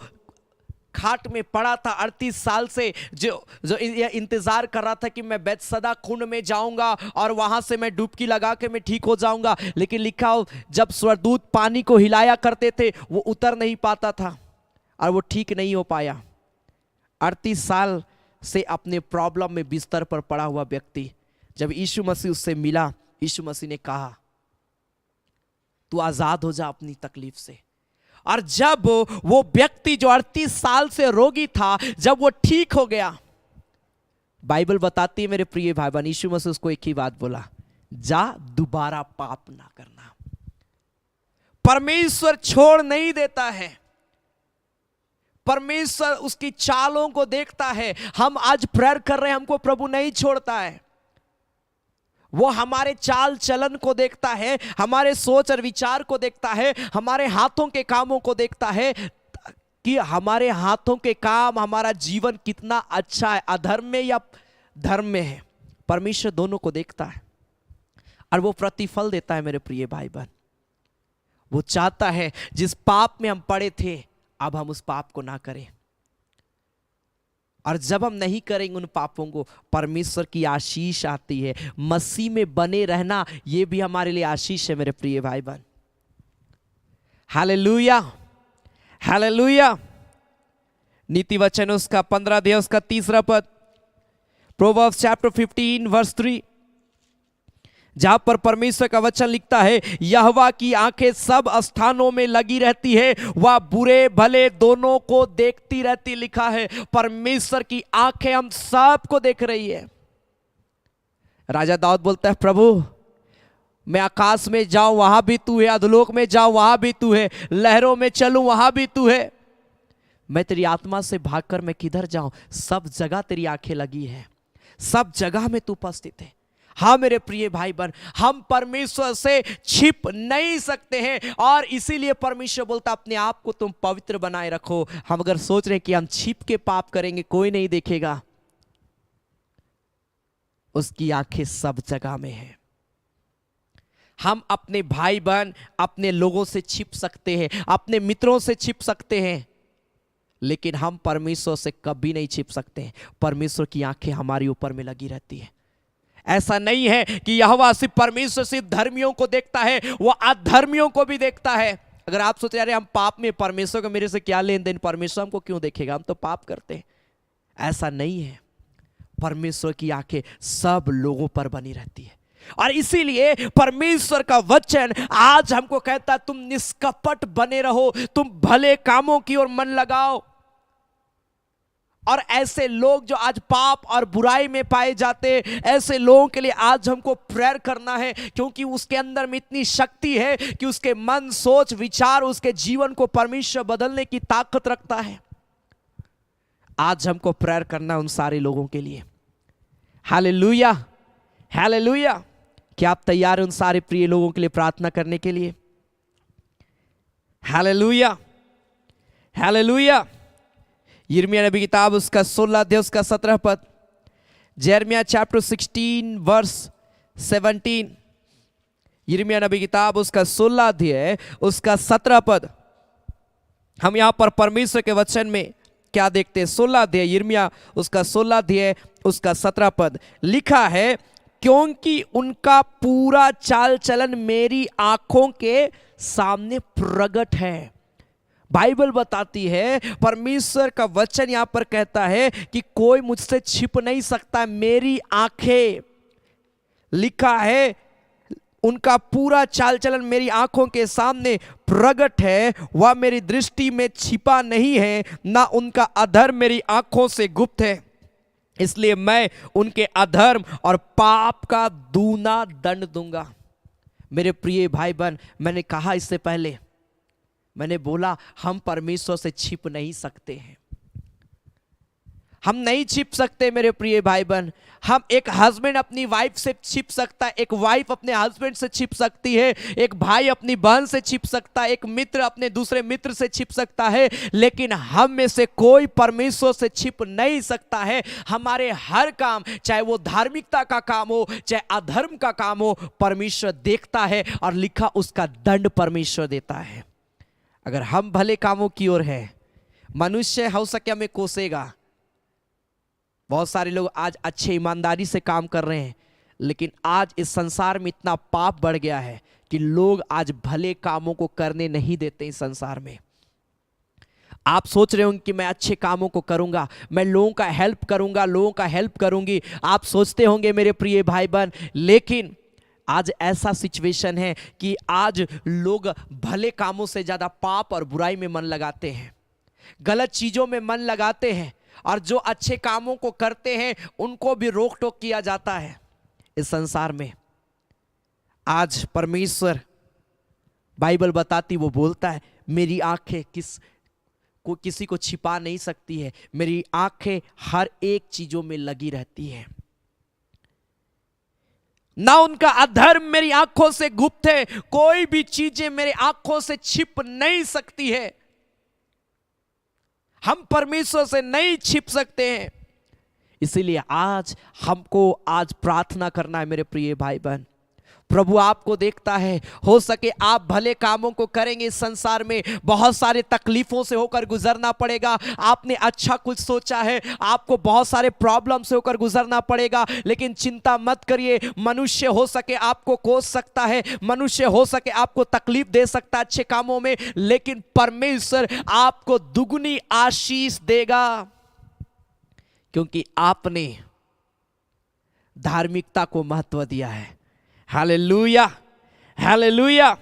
खाट में पड़ा था, 38 साल से जो इंतजार कर रहा था कि मैं बैतसदा कुंड में जाऊंगा और वहां से मैं डुबकी लगा के मैं ठीक हो जाऊंगा, लेकिन लिखा हो जब स्वर्गदूत पानी को हिलाया करते थे वो उतर नहीं पाता था और वो ठीक नहीं हो पाया। 38 साल से अपने प्रॉब्लम में बिस्तर पर पड़ा हुआ व्यक्ति, जब यीशु मसीह उससे मिला, यीशु मसीह ने कहा तू आजाद हो जा अपनी तकलीफ से। और जब वो व्यक्ति जो 38 साल से रोगी था, जब वो ठीक हो गया, बाइबल बताती है मेरे प्रिय भाई बहन, यीशु मसीह उसको एक ही बात बोला, जा दोबारा पाप ना करना। परमेश्वर छोड़ नहीं देता है, परमेश्वर उसकी चालों को देखता है। हम आज प्रेयर कर रहे हैं, हमको प्रभु नहीं छोड़ता है, वो हमारे चाल चलन को देखता है, हमारे सोच और विचार को देखता है, हमारे हाथों के कामों को देखता है कि हमारे हाथों के काम, हमारा जीवन कितना अच्छा है, अधर्म में या धर्म में है। परमेश्वर दोनों को देखता है और वो प्रतिफल देता है मेरे प्रिय भाई बहन। वो चाहता है जिस पाप में हम पड़े थे अब हम उस पाप को ना करें, और जब हम नहीं करेंगे उन पापों को, परमेश्वर की आशीष आती है। मसीह में बने रहना ये भी हमारे लिए आशीष है मेरे प्रिय भाई बहन। Hallelujah, hallelujah. नीति वचन उसका 15 अध्याय उसका 3 पद, प्रोवर्ब्स चैप्टर 15 वर्स 3, जहां पर परमेश्वर का वचन लिखता है, यहोवा की आंखें सब स्थानों में लगी रहती है, वह बुरे भले दोनों को देखती रहती। लिखा है परमेश्वर की आंखें हम सब को देख रही है। राजा दाऊद बोलता है, प्रभु मैं आकाश में जाऊं वहां भी तू है, अधोलोक में जाऊं वहां भी तू है, लहरों में चलूं वहां भी तू है, मैं तेरी आत्मा से भागकर मैं किधर जाऊं, सब जगह तेरी आंखें लगी है, सब जगह में तू उपस्थित है। हाँ मेरे प्रिय भाई बहन, हम परमेश्वर से छिप नहीं सकते हैं, और इसीलिए परमेश्वर बोलता अपने आप को तुम पवित्र बनाए रखो। हम अगर सोच रहे हैं कि हम छिप के पाप करेंगे कोई नहीं देखेगा, उसकी आंखें सब जगह में है। हम अपने भाई बहन, अपने लोगों से छिप सकते हैं, अपने मित्रों से छिप सकते हैं, लेकिन हम परमेश्वर से कभी नहीं छिप सकते हैं। परमेश्वर की आंखें हमारे ऊपर में लगी रहती है। ऐसा नहीं है कि यहोवा सिर्फ परमेश्वर सिर्फ धर्मियों को देखता है, वो अधर्मियों को भी देखता है। अगर आप सोचे अरे हम पाप में, परमेश्वर को मेरे से क्या लेन देन, परमेश्वर हमको क्यों देखेगा, हम तो पाप करते हैं, ऐसा नहीं है। परमेश्वर की आंखें सब लोगों पर बनी रहती है, और इसीलिए परमेश्वर का वचन आज हमको कहता है तुम निष्कपट बने रहो, तुम भले कामों की ओर मन लगाओ। और ऐसे लोग जो आज पाप और बुराई में पाए जाते, ऐसे लोगों के लिए आज हमको प्रेयर करना है, क्योंकि उसके अंदर में इतनी शक्ति है कि उसके मन, सोच, विचार, उसके जीवन को परमेश्वर बदलने की ताकत रखता है। आज हमको प्रेयर करना है उन सारे लोगों के लिए। Hallelujah, hallelujah. क्या आप तैयार हैं उन सारे प्रिय लोगों के लिए प्रार्थना करने के लिए? Hallelujah, hallelujah. यिर्मयाह नबी की किताब उसका 16 अध्याय उसका 17 पद, यिर्मयाह चैप्टर 16 वर्स 17, यिर्मयाह नबी की किताब उसका 16 अध्याय उसका 17 पद। हम यहां पर परमेश्वर के वचन में क्या देखते हैं? 16 अध्याय यिर्मयाह उसका 16 अध्याय उसका 17 पद लिखा है, क्योंकि उनका पूरा चाल चलन मेरी आंखों के सामने प्रकट है। बाइबल बताती है, परमेश्वर का वचन यहां पर कहता है कि कोई मुझसे छिप नहीं सकता, मेरी आंखें, लिखा है उनका पूरा चाल चलन मेरी आंखों के सामने प्रकट है, वह मेरी दृष्टि में छिपा नहीं है, ना उनका अधर्म मेरी आंखों से गुप्त है। इसलिए मैं उनके अधर्म और पाप का दूना दंड दूंगा। मेरे प्रिय भाई बहन, मैंने कहा इससे पहले, मैंने बोला हम परमेश्वर से छिप नहीं सकते हैं, हम नहीं छिप सकते मेरे प्रिय भाई बहन। हम, एक हस्बैंड अपनी वाइफ से छिप सकता है, एक वाइफ अपने हस्बैंड से छिप सकती है, एक भाई अपनी बहन से छिप सकता है, एक मित्र अपने दूसरे मित्र से छिप सकता है, लेकिन हम में से कोई परमेश्वर से छिप नहीं सकता है। हमारे हर काम, चाहे वो धार्मिकता का काम हो, चाहे अधर्म का काम हो, परमेश्वर देखता है और लिखा उसका दंड परमेश्वर देता है। अगर हम भले कामों की ओर है, मनुष्य हो सके हमें कोसेगा। बहुत सारे लोग आज अच्छे ईमानदारी से काम कर रहे हैं, लेकिन आज इस संसार में इतना पाप बढ़ गया है कि लोग आज भले कामों को करने नहीं देते इस संसार में। आप सोच रहे होंगे कि मैं अच्छे कामों को करूंगा, मैं लोगों का हेल्प करूंगा, लोगों का हेल्प करूंगी, आप सोचते होंगे मेरे प्रिय भाई बहन, लेकिन आज ऐसा सिचुएशन है कि आज लोग भले कामों से ज्यादा पाप और बुराई में मन लगाते हैं, गलत चीजों में मन लगाते हैं, और जो अच्छे कामों को करते हैं उनको भी रोक टोक किया जाता है इस संसार में। आज परमेश्वर, बाइबल बताती, वो बोलता है मेरी आंखें किसी को छिपा नहीं सकती है, मेरी आंखें हर एक चीजों में लगी रहती है, ना उनका अधर्म मेरी आंखों से गुप्त है। कोई भी चीजें मेरी आंखों से छिप नहीं सकती है। हम परमेश्वर से नहीं छिप सकते हैं। इसीलिए आज हमको आज प्रार्थना करना है मेरे प्रिय भाई बहन। प्रभु आपको देखता है, हो सके आप भले कामों को करेंगे, इस संसार में बहुत सारे तकलीफों से होकर गुजरना पड़ेगा। आपने अच्छा कुछ सोचा है, आपको बहुत सारे प्रॉब्लम से होकर गुजरना पड़ेगा, लेकिन चिंता मत करिए। मनुष्य हो सके आपको कोस सकता है, मनुष्य हो सके आपको तकलीफ दे सकता है अच्छे कामों में, लेकिन परमेश्वर आपको दुगनी आशीष देगा, क्योंकि आपने धार्मिकता को महत्व दिया है। Hallelujah, hallelujah,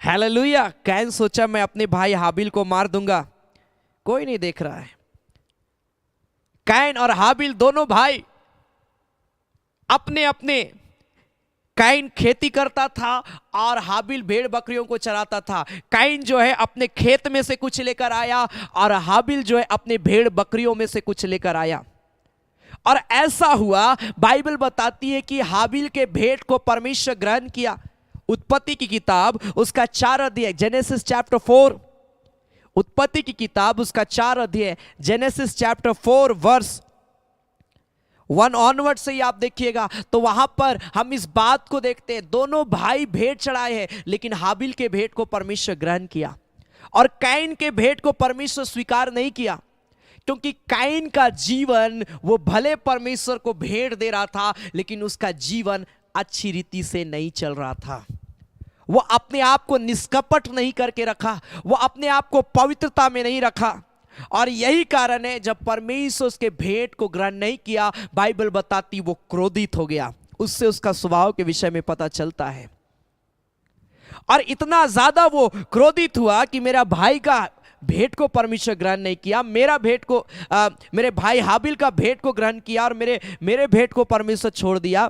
hallelujah. कैन सोचा मैं अपने भाई हाबिल को मार दूंगा, कोई नहीं देख रहा है। कैन और हाबिल दोनों भाई अपने अपने, कैन खेती करता था और हाबिल भेड़ बकरियों को चराता था। कैन जो है अपने खेत में से कुछ लेकर आया और हाबिल जो है अपने भेड़ बकरियों में से कुछ लेकर आया। और ऐसा हुआ, बाइबल बताती है कि हाबिल के भेंट को परमेश्वर ग्रहण किया। उत्पत्ति की किताब उसका 4 अध्याय, जेनेसिस चैप्टर 4, उत्पत्ति की किताब उसका 4 अध्याय, जेनेसिस चैप्टर 4 वर्स 1 ऑनवर्ड से ही आप देखिएगा तो वहां पर हम इस बात को देखते हैं, दोनों भाई भेंट चढ़ाए हैं, लेकिन हाबिल के भेंट को परमेश्वर ग्रहण किया और कैन के भेंट को परमेश्वर स्वीकार नहीं किया, क्योंकि कैन का जीवन, वो भले परमेश्वर को भेंट दे रहा था, लेकिन उसका जीवन अच्छी रीति से नहीं चल रहा था। वो अपने आप को निष्कपट नहीं करके रखा, वो अपने आप को पवित्रता में नहीं रखा, और यही कारण है जब परमेश्वर उसके भेंट को ग्रहण नहीं किया, बाइबल बताती वो क्रोधित हो गया। उससे उसका स्वभाव के विषय में पता चलता है। और इतना ज्यादा वो क्रोधित हुआ कि मेरा भाई का भेंट को परमेश्वर ग्रहण नहीं किया, मेरा भेंट को मेरे भाई हाबिल का भेंट को ग्रहण किया और मेरे भेंट को परमेश्वर छोड़ दिया।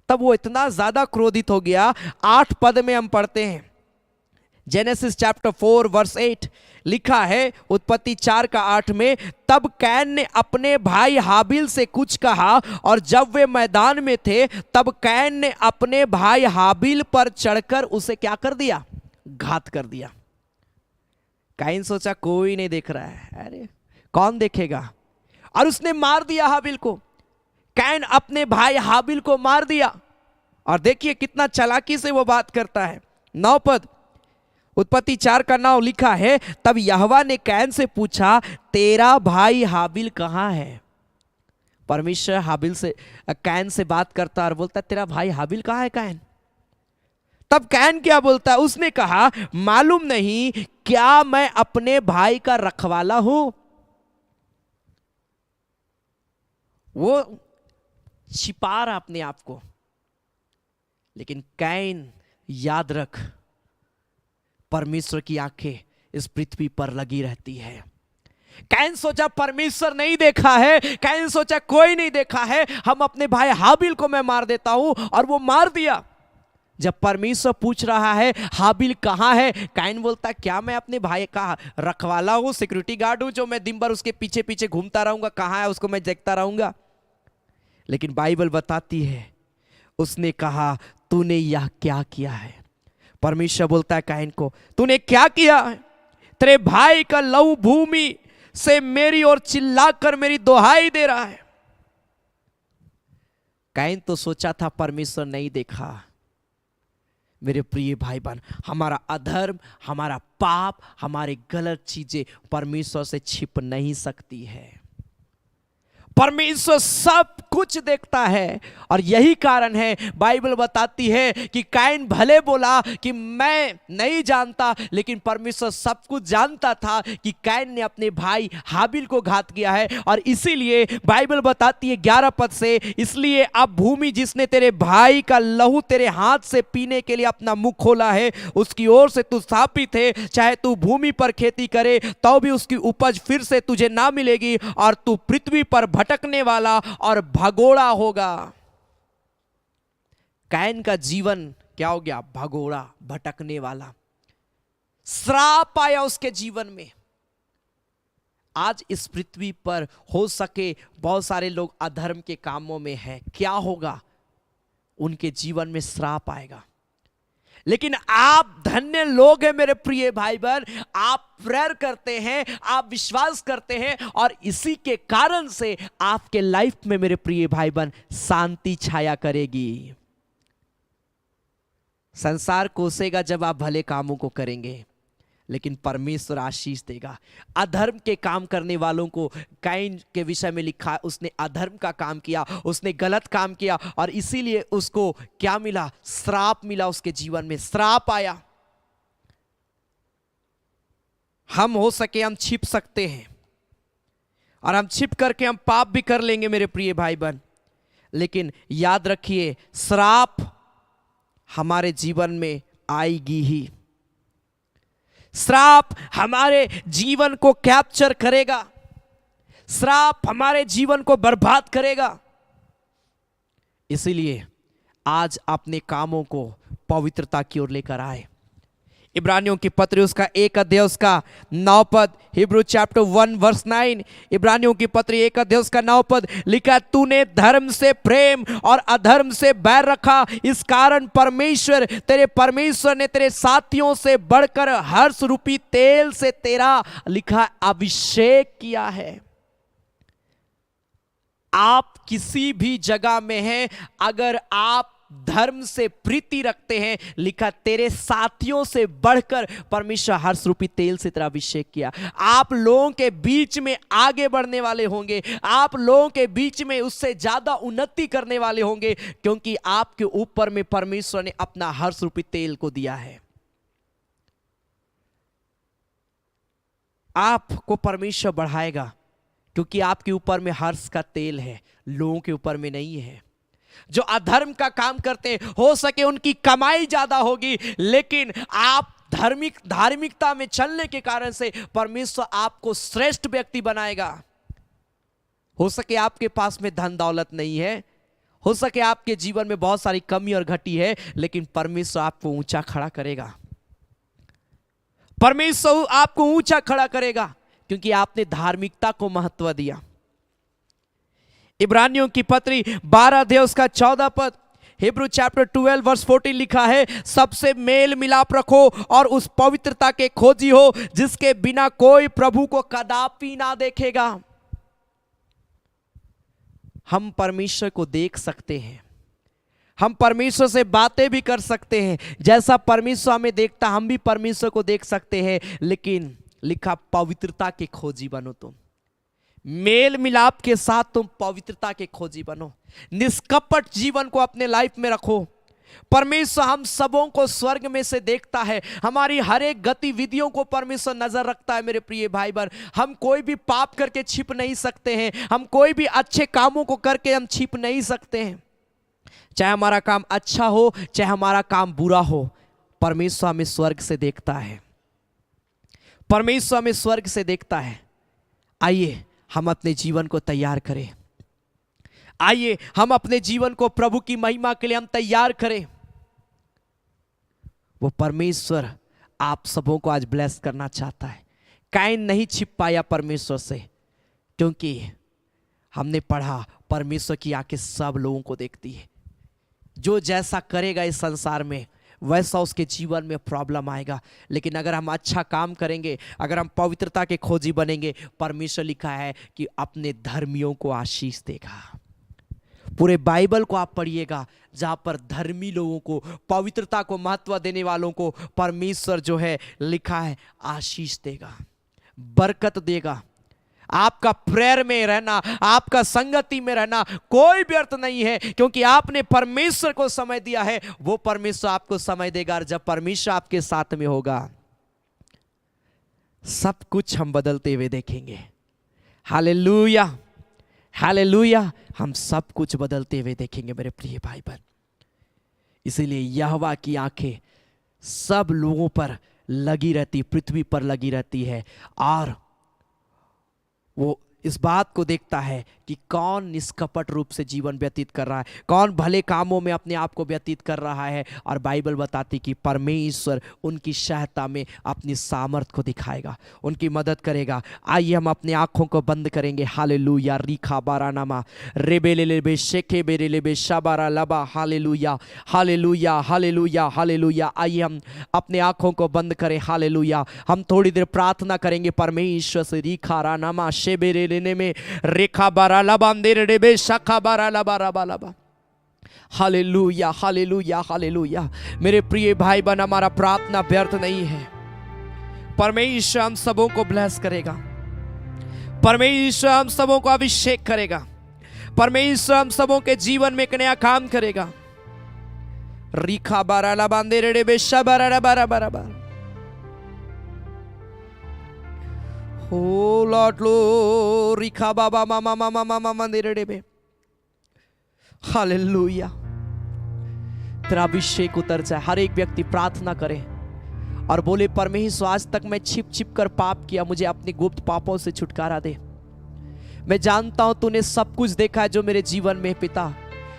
तब वो इतना ज्यादा क्रोधित हो गया। 8 पद में हम पढ़ते हैं, जेनेसिस चैप्टर 4 वर्स 8 लिखा है, उत्पत्ति 4 का 8 में, तब कैन ने अपने भाई हाबिल से कुछ कहा, और जब वे मैदान में थे तब कैन ने अपने भाई हाबिल पर चढ़कर उसे क्या कर दिया? घात कर दिया। कैन सोचा कोई नहीं देख रहा है, अरे कौन देखेगा, और उसने मार दिया हाबिल को। कैन अपने भाई हाबिल को मार दिया। और देखिए कितना चालाकी से वो बात करता है। 9 पद, उत्पत्ति 4 का 9 लिखा है, तब यहोवा ने कैन से पूछा, तेरा भाई हाबिल कहाँ है? परमेश्वर हाबिल से, कैन से बात करता और बोलता, तेरा भाई हाबिल कहाँ है कैन? तब कैन क्या बोलता है? उसने कहा, मालूम नहीं क्या मैं अपने भाई का रखवाला हूं? वो छिपा रहा अपने आप को, लेकिन कैन, याद रख, परमेश्वर की आंखें इस पृथ्वी पर लगी रहती है। कैन सोचा परमेश्वर नहीं देखा है, कैन सोचा कोई नहीं देखा है, हम अपने भाई हाबिल को मैं मार देता हूं, और वो मार दिया। जब परमेश्वर पूछ रहा है हाबिल कहां है, कैन बोलता क्या मैं अपने भाई का रखवाला हूं, सिक्योरिटी गार्ड हूं जो मैं दिन भर उसके पीछे पीछे घूमता रहूंगा, कहां है उसको मैं देखता रहूंगा। लेकिन बाइबल बताती है उसने कहा तूने यह क्या किया है। परमेश्वर बोलता है कैन को, तूने क्या किया है? तेरे भाई का लहू भूमि से मेरी ओर चिल्लाकर मेरी दुहाई दे रहा है। कैन तो सोचा था परमेश्वर नहीं देखा। मेरे प्रिय भाई बहन, हमारा अधर्म, हमारा पाप, हमारे गलत चीजें परमेश्वर से छिप नहीं सकती है। परमेश्वर सब कुछ देखता है, और यही कारण है बाइबल बताती है कि कैन भले बोला कि मैं नहीं जानता, लेकिन परमेश्वर सब कुछ जानता था कि कैन ने अपने भाई हाबिल को घात किया है। और इसीलिए बाइबल बताती है 11 पद से, इसलिए अब भूमि जिसने तेरे भाई का लहू तेरे हाथ से पीने के लिए अपना मुख खोला है, उसकी ओर से तू स्थापित है। चाहे तू भूमि पर खेती करे तो भी उसकी उपज फिर से तुझे ना मिलेगी, और तू पृथ्वी पर भटकने वाला और भगोड़ा होगा। कैन का जीवन क्या हो गया? भगोड़ा, भटकने वाला। श्राप आया उसके जीवन में। आज इस पृथ्वी पर हो सके बहुत सारे लोग अधर्म के कामों में हैं, क्या होगा? उनके जीवन में श्राप आएगा। लेकिन आप धन्य लोग हैं मेरे प्रिय भाई बहन, आप प्रेयर करते हैं, आप विश्वास करते हैं, और इसी के कारण से आपके लाइफ में मेरे प्रिय भाई बहन शांति छाया करेगी। संसार कोसेगा जब आप भले कामों को करेंगे, लेकिन परमेश्वर आशीष देगा। अधर्म के काम करने वालों को कैन के विषय में लिखा, उसने अधर्म का काम किया, उसने गलत काम किया, और इसीलिए उसको क्या मिला? श्राप मिला। उसके जीवन में श्राप आया। हम हो सके हम छिप सकते हैं, और हम छिप करके हम पाप भी कर लेंगे मेरे प्रिय भाई बहन, लेकिन याद रखिए श्राप हमारे जीवन में आएगी ही। श्राप हमारे जीवन को कैप्चर करेगा, श्राप हमारे जीवन को बर्बाद करेगा। इसीलिए आज अपने कामों को पवित्रता की ओर लेकर आए। इब्रानियों की पत्री उसका 1 अध्याय उसका 9 पद, हिब्रू चैप्टर 1 वर्स 9, इब्रानियों की पत्री 1 अध्याय उसका 9 पद लिखा, तूने धर्म से प्रेम और अधर्म से बैर रखा, इस कारण परमेश्वर तेरे परमेश्वर ने तेरे साथियों से बढ़कर हर्ष रूपी तेल से तेरा लिखा अभिषेक किया है। आप किसी भी जगह में हैं, अगर आप धर्म से प्रीति रखते हैं, लिखा तेरे साथियों से बढ़कर परमेश्वर हर्ष रूपी तेल से तेरा अभिषेक किया। आप लोगों के बीच में आगे बढ़ने वाले होंगे, आप लोगों के बीच में उससे ज्यादा उन्नति करने वाले होंगे, क्योंकि आपके ऊपर में परमेश्वर ने अपना हर्ष रूपी तेल को दिया है। आपको परमेश्वर बढ़ाएगा क्योंकि आपके ऊपर में हर्ष का तेल है, लोगों के ऊपर में नहीं है। जो अधर्म का काम करते हैं, हो सके उनकी कमाई ज्यादा होगी, लेकिन आप धार्मिकता में चलने के कारण से परमेश्वर आपको श्रेष्ठ व्यक्ति बनाएगा। हो सके आपके पास में धन दौलत नहीं है, हो सके आपके जीवन में बहुत सारी कमी और घटी है, लेकिन परमेश्वर आपको ऊंचा खड़ा करेगा। परमेश्वर आपको ऊंचा खड़ा करेगा क्योंकि आपने धार्मिकता को महत्व दिया। इब्रानियों की पत्री 12 अध्याय उसका 14 पद, हिब्रू चैप्टर 12 वर्स 14 लिखा है, सबसे मेल मिलाप रखो और उस पवित्रता के खोजी हो जिसके बिना कोई प्रभु को कदापि ना देखेगा। हम परमेश्वर को देख सकते हैं, हम परमेश्वर से बातें भी कर सकते हैं, जैसा परमेश्वर हमें देखता हम भी परमेश्वर को देख सकते हैं, लेकिन लिखा पवित्रता के खोजी बनो। तुम मेल मिलाप के साथ तुम पवित्रता के खोजी बनो, निष्कपट जीवन को अपने लाइफ में रखो। परमेश्वर हम सबों को स्वर्ग में से देखता है, हमारी हर एक गतिविधियों को परमेश्वर नजर रखता है। मेरे प्रिय भाई बहन, हम कोई भी पाप करके छिप नहीं सकते हैं, हम कोई भी अच्छे कामों को करके हम छिप नहीं सकते हैं। चाहे हमारा काम अच्छा हो चाहे हमारा काम बुरा हो, परमेश्वर हमें स्वर्ग से देखता है, परमेश्वर हमें स्वर्ग से देखता है। आइए हम अपने जीवन को तैयार करें, आइए हम अपने जीवन को प्रभु की महिमा के लिए हम तैयार करें। वो परमेश्वर आप सबों को आज ब्लेस करना चाहता है। कैन नहीं छिप पाया परमेश्वर से, क्योंकि हमने पढ़ा परमेश्वर की आंखें सब लोगों को देखती है। जो जैसा करेगा इस संसार में वैसा उसके जीवन में प्रॉब्लम आएगा, लेकिन अगर हम अच्छा काम करेंगे, अगर हम पवित्रता के खोजी बनेंगे, परमेश्वर लिखा है कि अपने धर्मियों को आशीष देगा। पूरे बाइबल को आप पढ़िएगा, जहाँ पर धर्मी लोगों को, पवित्रता को महत्व देने वालों को परमेश्वर जो है लिखा है आशीष देगा, बरकत देगा। आपका प्रेयर में रहना, आपका संगति में रहना कोई व्यर्थ नहीं है, क्योंकि आपने परमेश्वर को समय दिया है। वो परमेश्वर आपको समय देगा, और जब परमेश्वर आपके साथ में होगा सब कुछ हम बदलते हुए देखेंगे। हालेलुया, हालेलुया, हम सब कुछ बदलते हुए देखेंगे मेरे प्रिय भाई बहन। इसीलिए यहोवा की आंखें सब लोगों पर लगी रहती, पृथ्वी पर लगी रहती है, और वो इस बात को देखता है कि कौन निष्कपट रूप से जीवन व्यतीत कर रहा है, कौन भले कामों में अपने आप को व्यतीत कर रहा है। और बाइबल बताती कि परमेश्वर उनकी सहायता में अपनी सामर्थ को दिखाएगा, उनकी मदद करेगा। आइए हम अपने आँखों को बंद करेंगे। हालेलुया, रीखा बारा नामा रेबेले लेबे शेखे बेरे लेबे शाबारा लबा। Hallelujah, hallelujah, hallelujah, hallelujah. आइए हम अपने आँखों को बंद करें। हालेलुया, हम थोड़ी देर प्रार्थना करेंगे परमेश्वर से। रीखा रा नामा शेबेरे लेने में रेखा बारा लबा अंधेरे रेबे शाखा बारा लबा रबा लबा। Hallelujah, hallelujah, hallelujah. मेरे प्रिय भाई बहन, हमारा प्रार्थना व्यर्थ नहीं है। परमेश्वर हम सबों को ब्लेस करेगा, परमेश्वर हम सबों को अभिषेक करेगा, परमेश्वर हम सबों के जीवन में एक नया काम करेगा। रिखा बारा लबा अंधेरे रेबे शाबारा रबा रबा रबा। हो लॉर्ड लो रिखा बाबा मामा मामा मामा मंदिर डेबे। हालेलुया, तेरा अभिषेक उतर जाए। हर एक व्यक्ति प्रार्थना करे और बोले, परमेश्वर आज तक मैं छिप छिप कर पाप किया, मुझे अपने गुप्त पापों से छुटकारा दे। मैं जानता हूं तूने सब कुछ देखा है जो मेरे जीवन में पिता।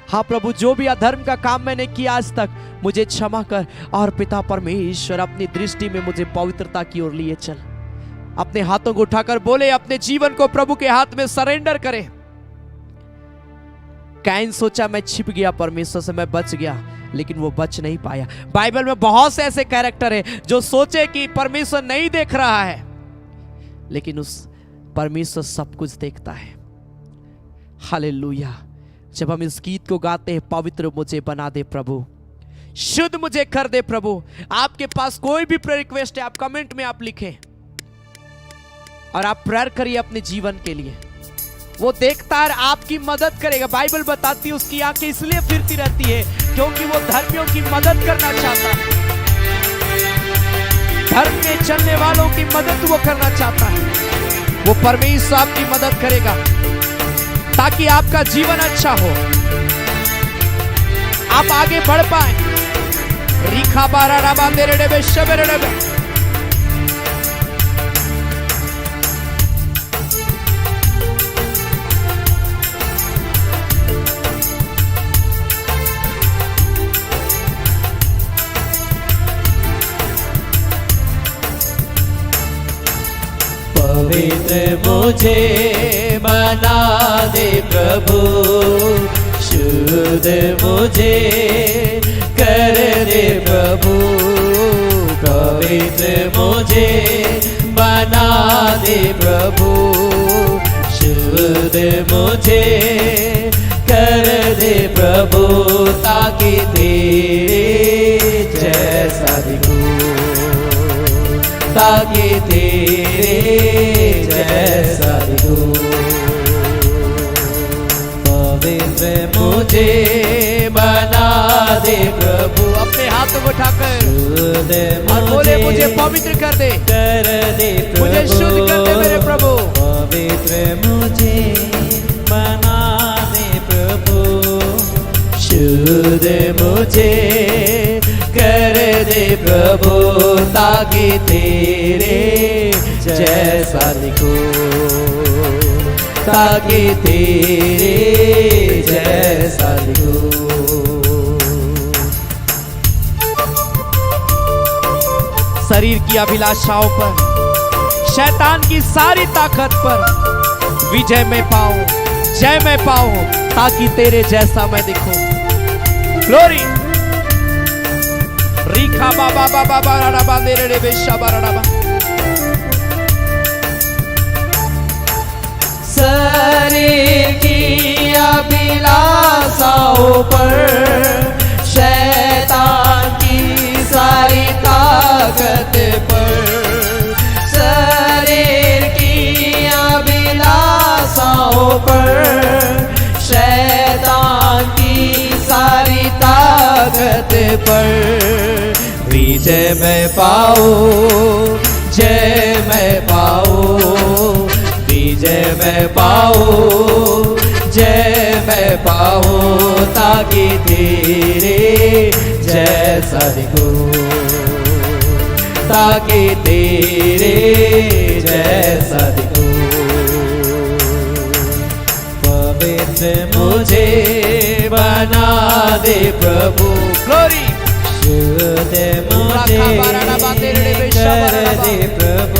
हाँ प्रभु, जो भी अधर्म का काम मैंने किया आज तक, मुझे क्षमा कर। और पिता परमेश्वर अपनी दृष्टि में मुझे पवित्रता की ओर लिए चल। अपने हाथों को उठाकर बोले, अपने जीवन को प्रभु के हाथ में सरेंडर करें। कैन सोचा मैं छिप गया परमेश्वर से, मैं बच गया, लेकिन वो बच नहीं पाया। बाइबल में बहुत से ऐसे कैरेक्टर हैं जो सोचे कि परमेश्वर नहीं देख रहा है, लेकिन उस परमेश्वर सब कुछ देखता है। हालेलुया। जब हम इस गीत को गाते हैं, पवित्र मुझे बना दे प्रभु, शुद्ध मुझे कर दे प्रभु। आपके पास कोई भी प्रेयर रिक्वेस्ट है, आप कमेंट में आप लिखें और आप प्रेयर करिए अपने जीवन के लिए। वो देखता है, आपकी मदद करेगा। बाइबल बताती है उसकी आंखें इसलिए फिरती रहती है क्योंकि वो धर्मियों की मदद करना चाहता है, धर्म में चलने वालों की मदद वो करना चाहता है। वो परमेश्वर आपकी मदद करेगा ताकि आपका जीवन अच्छा हो, आप आगे बढ़ पाए। रिखा बारा राबा तेरे डेबे शबेरे डेबे। पवित्र मुझे बना दे प्रभु, शुद्ध मुझे कर दे प्रभु। पवित्र मुझे बना दे प्रभु, शुद्ध मुझे कर दे प्रभु, ताकि तेरे जैसा दिखूं, ताकि तेरे जैसा दिखूं। पवित्र मुझे बना दे प्रभु। अपने हाथों को उठाकर और बोले, मुझे पवित्र कर दे प्रभु, मुझे शुद्ध कर दे मेरे प्रभु। पवित्र मुझे बना दे प्रभु, शुद्ध ताकि तेरे जैसा दिखूं, ताकि तेरे जैसा दिखूं। शरीर की अभिलाषाओं पर, शैतान की सारी ताकत पर विजय में पाऊं, जय में पाऊं, ताकि तेरे जैसा मैं दिखूं। ग्लोरी रिखा बाबा बाबा बाबा बाबा रे बेशा बाबा। शरीर की अभिलाषाओं पर, शैतान की सारी ताकत पर, शरीर की अभिलाषाओं पर, शैतान की सारी ताकत पर विजय मैं पाऊं, जय मैं पाऊं, विजय मैं पाऊं, जय मैं पाऊं, ताकि तेरे जैसा दिखूं, ताकि तेरे जैसा दिखूं। पवित्र मुझे बना दे प्रभु, ग्लोरी शुद्ध मुझे कर दे प्रभु,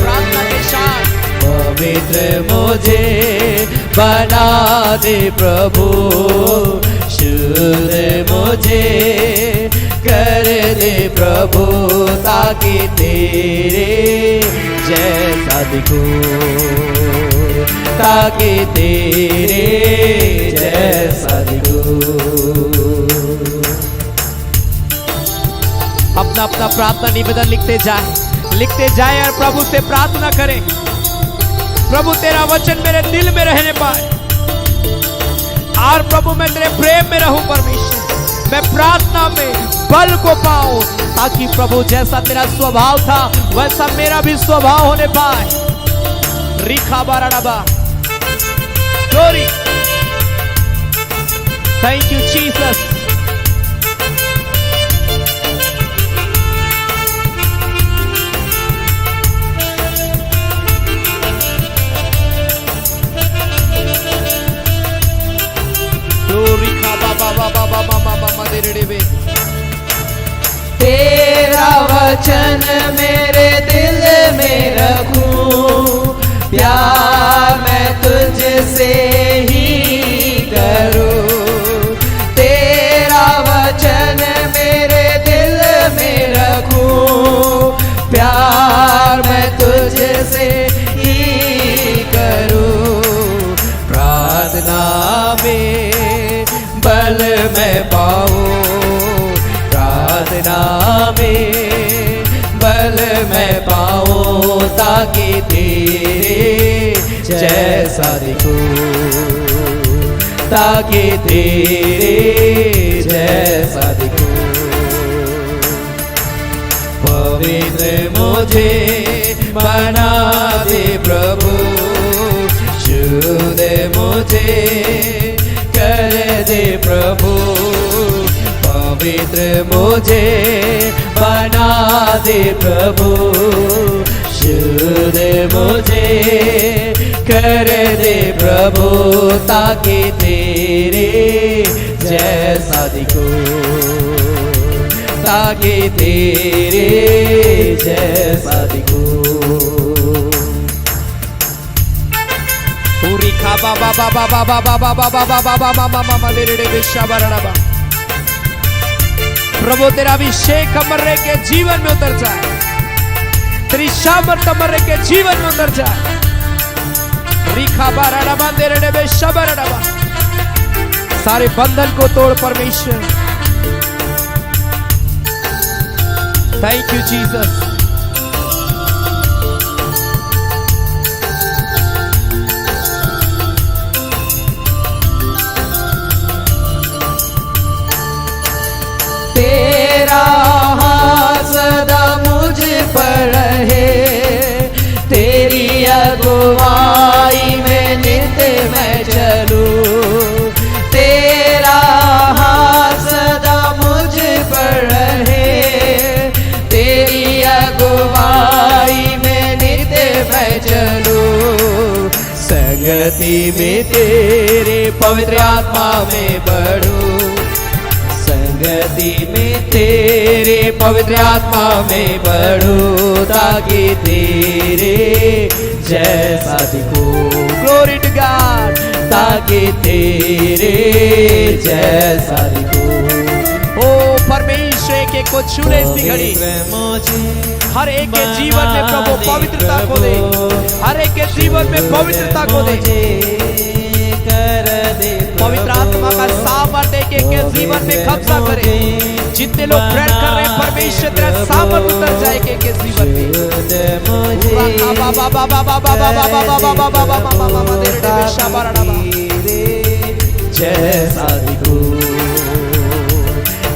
पवित्र मुझे बना दे प्रभु, शुद्ध मुझे कर दे प्रभु, ताकि तेरे जैसा दिखूं, ताकि तेरे जैसा दिखूं। अपना अपना प्रार्थना निवेदन लिखते जाए और प्रभु से प्रार्थना करें, प्रभु तेरा वचन मेरे दिल में रहने पाए, और प्रभु मैं तेरे प्रेम में रहूं परमेश्वर, मैं प्रार्थना में बल को पाऊं, ताकि प्रभु जैसा तेरा स्वभाव था वैसा मेरा भी स्वभाव होने पाए। रिखा बाराडा ग्लोरी, थैंक यू जीसस। तेरा वचन मेरे दिल में रखूं, प्यार मैं तुझसे ही करूं, तेरा वचन मेरे दिल में रखूं, प्यार मैं तुझसे ही करूं। प्रार्थना में बल मैं पाऊं, प्रार्थना में बल मैं पाऊं, ताकि तेरे जैसा दिखूं, ताकि तेरे जैसा दिखूं। पवित्र मुझे बना दे प्रभु, शुद्ध मुझे कर दे प्रभु, पवित्र मुझे बना दे प्रभु, शुद्ध मुझे कर दे प्रभु, ताकि तेरे जैसा दिखूं, ताकि तेरे जैसा दिखूं। बाबा बाबा बाबा बाबा बाबा बाबा बाबा मामा ले रे बेशा बाराडा। प्रभु तेरा अभिषेक मर्रे के जीवन में उतर जाए, तेरी सामर्थ मर्रे के जीवन में उतर जाए। रिखा बाराडा बांधे रे बेशा बाराडा, सारे बंधन को तोड़ परमेश्वर। Thank you Jesus. तेरा हाथ सदा मुझ पर रहे, तेरी अगुवाई में नित्य मैं चलूं, तेरा हाथ सदा मुझ पर रहे, तेरी संगति में तेरे पवित्र आत्मा में बढ़ूं, संगति में तेरे पवित्र आत्मा में बढ़ूं, ताकि तेरे जैसा दिखूं। ग्लोरी टू गॉड, ताकि तेरे जैसा दिखूं। ओ परमेश्वर के को छूने सी घड़ी हर एक के जीवन में प्रभु पवित्रता को दे, हर एक के जीवन में पवित्रता को दे। पवित्र आत्मा का सामर्थ्य एक एक के जीवन में कब्जा करे। जितने लोग प्रेयर कर रहे हैं परमेश्वर तेरा सामर्थ्य उतर जाए एक के जीवन में। जैसा दिखूं,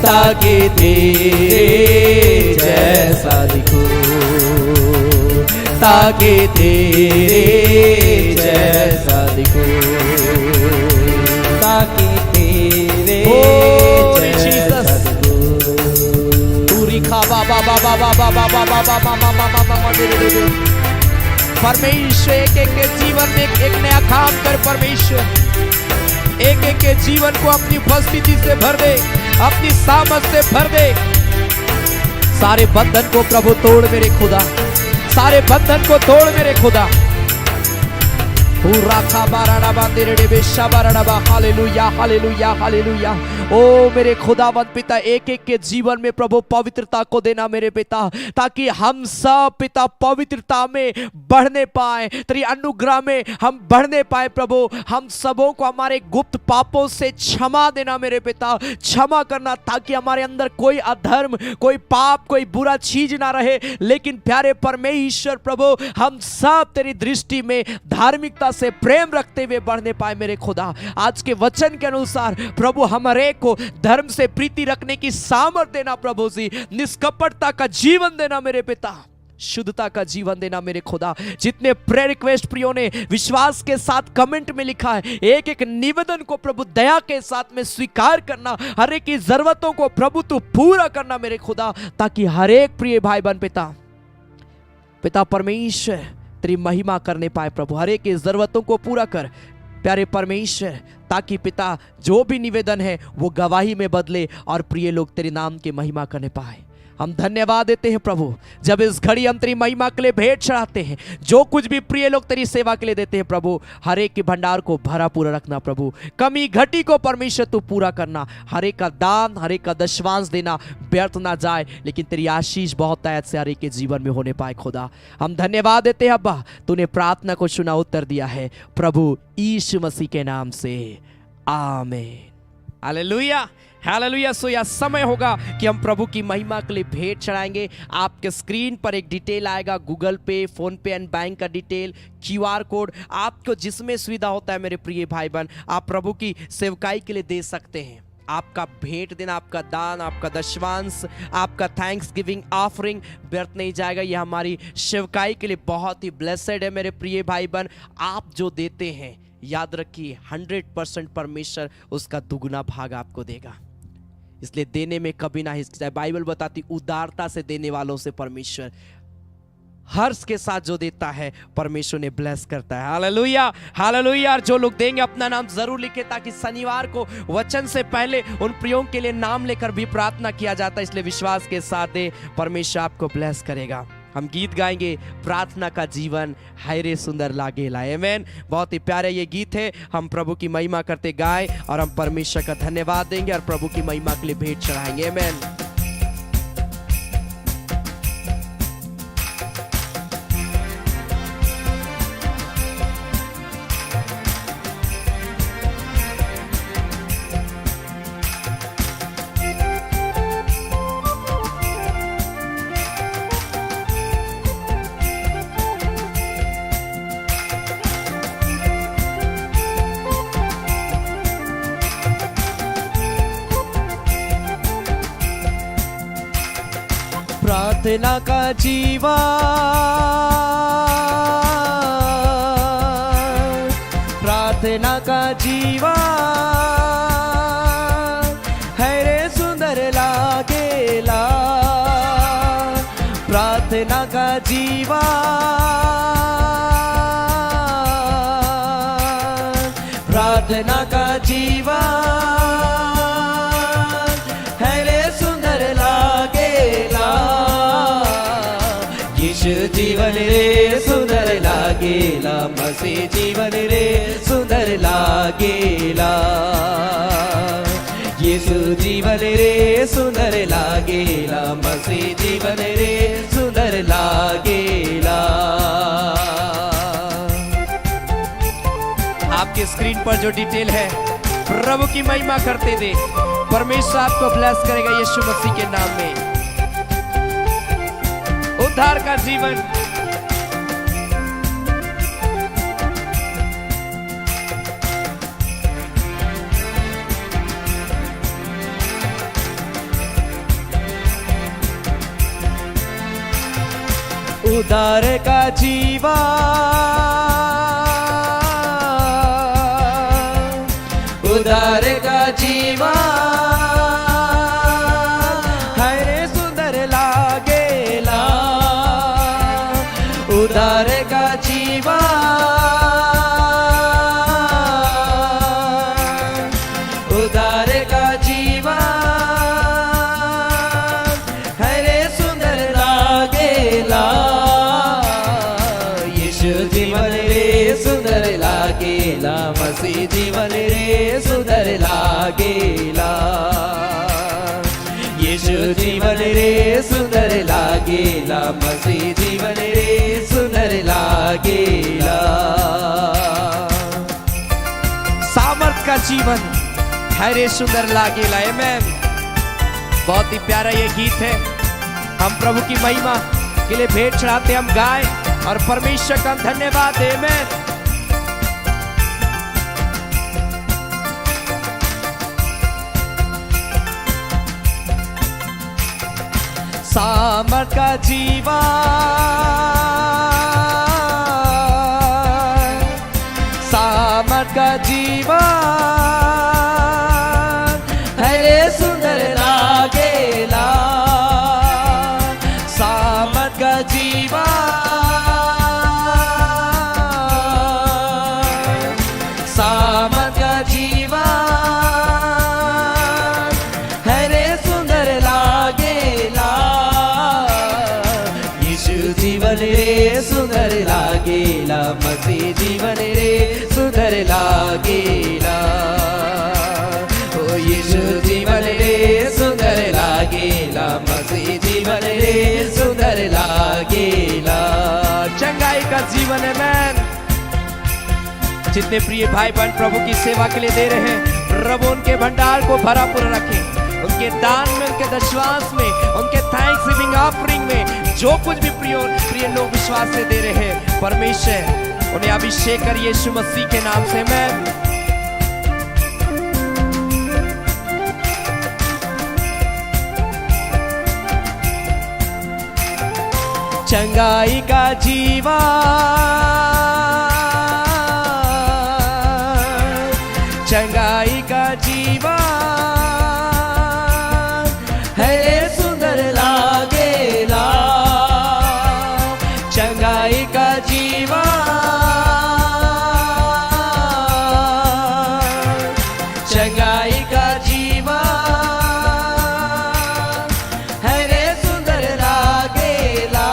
ताकि तेरे जैसा दिखूं, ताकि तेरे जैसा दिखूं, ताकि तेरे जैसा दिखूं। पूरी खा बाबा बाबा बाबा बाबा बाबा मामा मामा मामा परमेश्वर एक एक के जीवन में एक नया काम कर। परमेश्वर एक एक के जीवन को अपनी उपस्थिति से भर दे, अपनी सामर्थ से भर दे। सारे बंधन को प्रभु तोड़ मेरे खुदा, सारे बंधन को तोड़ मेरे खुदा। Hallelujah hallelujah hallelujah. ओ मेरे खुदावंद पिता एक एक के जीवन में प्रभु पवित्रता को देना मेरे पिता, ताकि हम सब पिता पवित्रता में बढ़ने पाए, तेरी अनुग्रह में हम बढ़ने पाए। प्रभु हम सबों को हमारे गुप्त पापों से क्षमा देना मेरे पिता, क्षमा करना, ताकि हमारे अंदर कोई अधर्म, कोई पाप, कोई बुरा चीज ना रहे। लेकिन प्यारे परमेश्वर प्रभु हम सब तेरी दृष्टि में धार्मिकता से प्रेम रखते हुए बढ़ने पाए मेरे खुदा। आज के वचन के अनुसार प्रभु हमारे को धर्म से प्रीति रखने की सामर्थ्य देना प्रभु जी, निष्कपटता का जीवन देना मेरे पिता, शुद्धता का जीवन देना मेरे खुदा। जितने प्रेयर रिक्वेस्ट प्रियो ने विश्वास के साथ कमेंट में लिखा है, एक एक निवेदन को प्रभु दया के साथ में स्वीकार करना, हर एक की जरूरतों को प्रभु तू पूरा करना मेरे खुदा, ताकि हर एक प्रिय भाई बहन पिता परमेश्वर तेरी महिमा करने पाए। प्रभु हर एक की जरूरतों को पूरा कर प्यारे परमेश्वर, ताकि पिता जो भी निवेदन है वो गवाही में बदले और प्रिय लोग तेरे नाम की महिमा करने पाए। हम धन्यवाद देते हैं प्रभु, जब इस घड़ी हम तेरी महिमा के लिए भेंट चढ़ाते हैं, जो कुछ भी प्रिय लोग तेरी सेवा के लिए देते हैं प्रभु, हर एक के भंडार को भरा पूरा रखना प्रभु, कमी घटी को परमेश्वर तू पूरा करना, हर एक का दान, हर एक का दशवांश देना व्यर्थ ना जाए, लेकिन तेरी आशीष बहुत आयत से हर एक के जीवन में होने पाए। खुदा हम धन्यवाद देते हैं अब्बा, तूने प्रार्थना को सुना उत्तर दिया है प्रभु यीशु मसीह के नाम से, आमीन। Hallelujah hallelujah. सो यह समय होगा कि हम प्रभु की महिमा के लिए भेंट चढ़ाएंगे। आपके स्क्रीन पर एक डिटेल आएगा, गूगल पे, फोन पे एंड बैंक का डिटेल, QR कोड, आपको जिसमें सुविधा होता है मेरे प्रिय भाई बहन, आप प्रभु की सेवकाई के लिए दे सकते हैं। आपका भेंट देना, आपका दान, आपका दशवांश, आपका थैंक्स गिविंग ऑफरिंग व्यर्थ नहीं जाएगा। यह हमारी सेवकाई के लिए बहुत ही ब्लेसेड है मेरे प्रिय भाई बहन। आप जो देते हैं याद रखिए 100% परमेश्वर उसका दुगुना भाग आपको देगा, इसलिए देने में कभी ना हिचकिचाए। बाइबल बताती उदारता से देने वालों से परमेश्वर हर्ष के साथ जो देता है परमेश्वर ने ब्लेस करता है। Hallelujah hallelujah. जो लोग देंगे अपना नाम जरूर लिखे, ताकि शनिवार को वचन से पहले उन प्रियों के लिए नाम लेकर भी प्रार्थना किया जाता है, इसलिए विश्वास के साथ दे, परमेश्वर आपको ब्लेस करेगा। हम गीत गाएंगे, प्रार्थना का जीवन हाय रे सुंदर लागेला, आमीन। बहुत ही प्यारे ये गीत है, हम प्रभु की महिमा करते गाएं और हम परमेश्वर का धन्यवाद देंगे और प्रभु की महिमा के लिए भेंट चढ़ाएंगे, आमीन। प्रार्थना का जीवन, प्रार्थना का जीवन है रे सुंदर लागेला, प्रार्थना का जीवन आराधना का जीवन है रे सुंदर लागेला, यीशु जीवन रे सुंदर लागेला, मसीह जीवन रे सुंदर लागेला, यीशु जीवन रे सुंदर लागेला, मसीह जीवन रे सुंदर लागेला। आपके स्क्रीन पर जो डिटेल है प्रभु की महिमा करते दे, परमेश्वर आपको ब्लेस करेगा यीशु मसीह के नाम में। उद्धार का जीवन, उद्धार का जीवन, उद्धार का जीवन है रे सुंदर लागेला, उद्धार का जीवन, उद्धार का जीवन है रे सुंदर लागेला, यीशु जीवन रे सुंदर लागेला, मसीह जीवन रे सुंदर लागेला, यीशु जीवन रे सुंदर लागेला, मसीह जीवन रे सुंदर लागेला। सामर्थ का जीवन है रे सुंदर लागेला। आमेन। बहुत ही प्यारा ये गीत है, हम प्रभु की महिमा के लिए भेंट चढ़ाते, हम गाएं और परमेश्वर का धन्यवाद दें। आमेन। सामर्थ का जीवन, सामर्थ का जीवन है रे सुंदर लागेला, सामर्थ का जीवन, सामर्थ का जीवन है रे सुंदर लागेला, यीशु जीवन रे सुंदर लागेला, मसीह जीवन रे सुंदर लागेला, ओ यीशु जीवन रे सुंदर लागेला, मसीह जीवन रे सुंदर लागेला। चंगाई का जीवन है। मैन जितने प्रिय भाई बहन प्रभु की सेवा के लिए दे रहे हैं, प्रभु उनके भंडार को भरा पूरा रखे, उनके दान में, उनके दशवांश में, उनके थैंक्स गिविंग ऑफरिंग में जो कुछ भी प्रिय लोग विश्वास से दे रहे हैं, परमेश्वर उन्हें अभिषेक कर यीशु मसीह के नाम से। मैं चंगाई का जीवन, चंगाई का जीवन है रे सुंदर लागेला, चंगाई का जीवन, चंगाई का जीवन है रे सुंदर लागेला,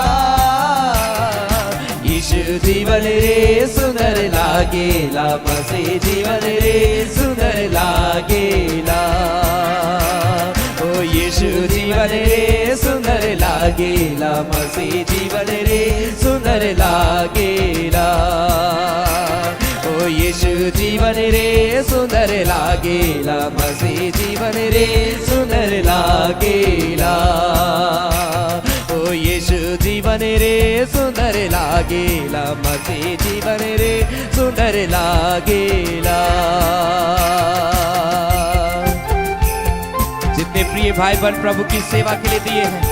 यीशु जीवन रे सुंदर लागेला, मसीह जीवन रे सुंदर लागेला, ओ यीशु जीवन रे सुंदर लागेला, मसीह जीवन रे सुंदर लागेला, ओ यीशु जीवन रे सुंदर लागेला, मसीह जीवन रे सुंदर लागेला, ओ यीशु जीवन रे सुंदर लागेला, मसीह जीवन रे सुंदर लागेला। जितने प्रिय भाई बहन प्रभु की सेवा के लिए दिए हैं,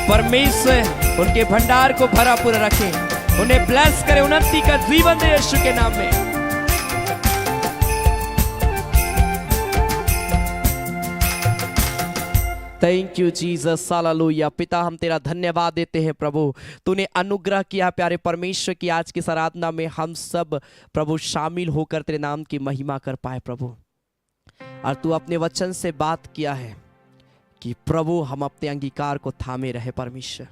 परमेश्वर उनके भंडार को भरा पूरा रखे, उन्हें ब्लेस करे, उन्नति का जीवन दे यीशु के नाम में। Thank you Jesus, hallelujah. पिता हम तेरा धन्यवाद देते हैं प्रभु, तूने अनुग्रह किया प्यारे परमेश्वर की आज की इस आराधना में हम सब प्रभु शामिल होकर तेरे नाम की महिमा कर पाए प्रभु। और तू अपने वचन से बात किया है कि प्रभु हम अपने अंगीकार को थामे रहे परमेश्वर।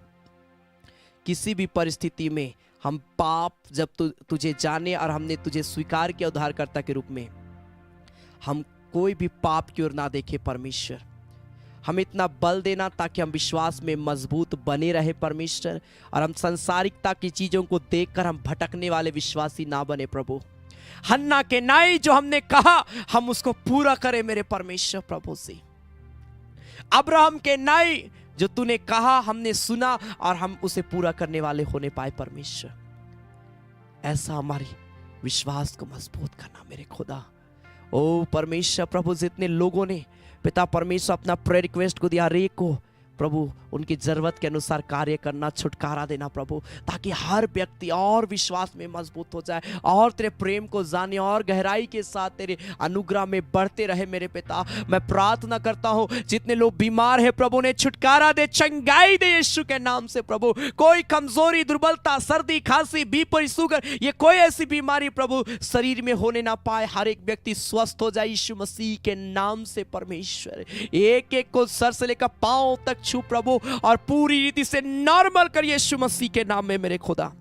किसी भी परिस्थिति में हम पाप जब तुझे जाने और हमने तुझे स्वीकार किया उद्धारकर्ता के रूप में, हम कोई भी पाप की ओर ना देखे परमेश्वर। हम इतना बल देना ताकि हम विश्वास में मजबूत बने रहे परमेश्वर, और हम संसारिकता की चीजों को देखकर हम भटकने वाले विश्वासी ना बने प्रभु। हन्ना के नाई जो हमने कहा हम उसको पूरा करें मेरे परमेश्वर प्रभु से। अब्राहम के नाई जो तूने कहा हमने सुना और हम उसे पूरा करने वाले होने पाए परमेश्वर। ऐसा हमारी विश्वास को मजबूत करना मेरे खुदा। ओ परमेश्वर प्रभु, जितने लोगों ने पिता परमेश्वर अपना प्रेयर रिक्वेस्ट को दिया, हर को प्रभु उनकी जरूरत के अनुसार कार्य करना, छुटकारा देना प्रभु, ताकि हर व्यक्ति और विश्वास में मजबूत हो जाए और तेरे प्रेम को जाने और गहराई के साथ तेरे अनुग्रह में बढ़ते रहे मेरे पिता। मैं प्रार्थना करता हूँ जितने लोग बीमार हैं प्रभु ने छुटकारा दे, चंगाई दे यीशु के नाम से प्रभु। कोई कमजोरी, दुर्बलता, सर्दी, खांसी, बीपी, शुगर, ये कोई ऐसी बीमारी प्रभु शरीर में होने ना पाए। हर एक व्यक्ति स्वस्थ हो जाए यीशु मसीह के नाम से परमेश्वर। एक एक को सर से लेकर पांव तक छू प्रभु और पूरी रीति से नॉर्मल कर यीशु मसीह के नाम में मेरे खुदा।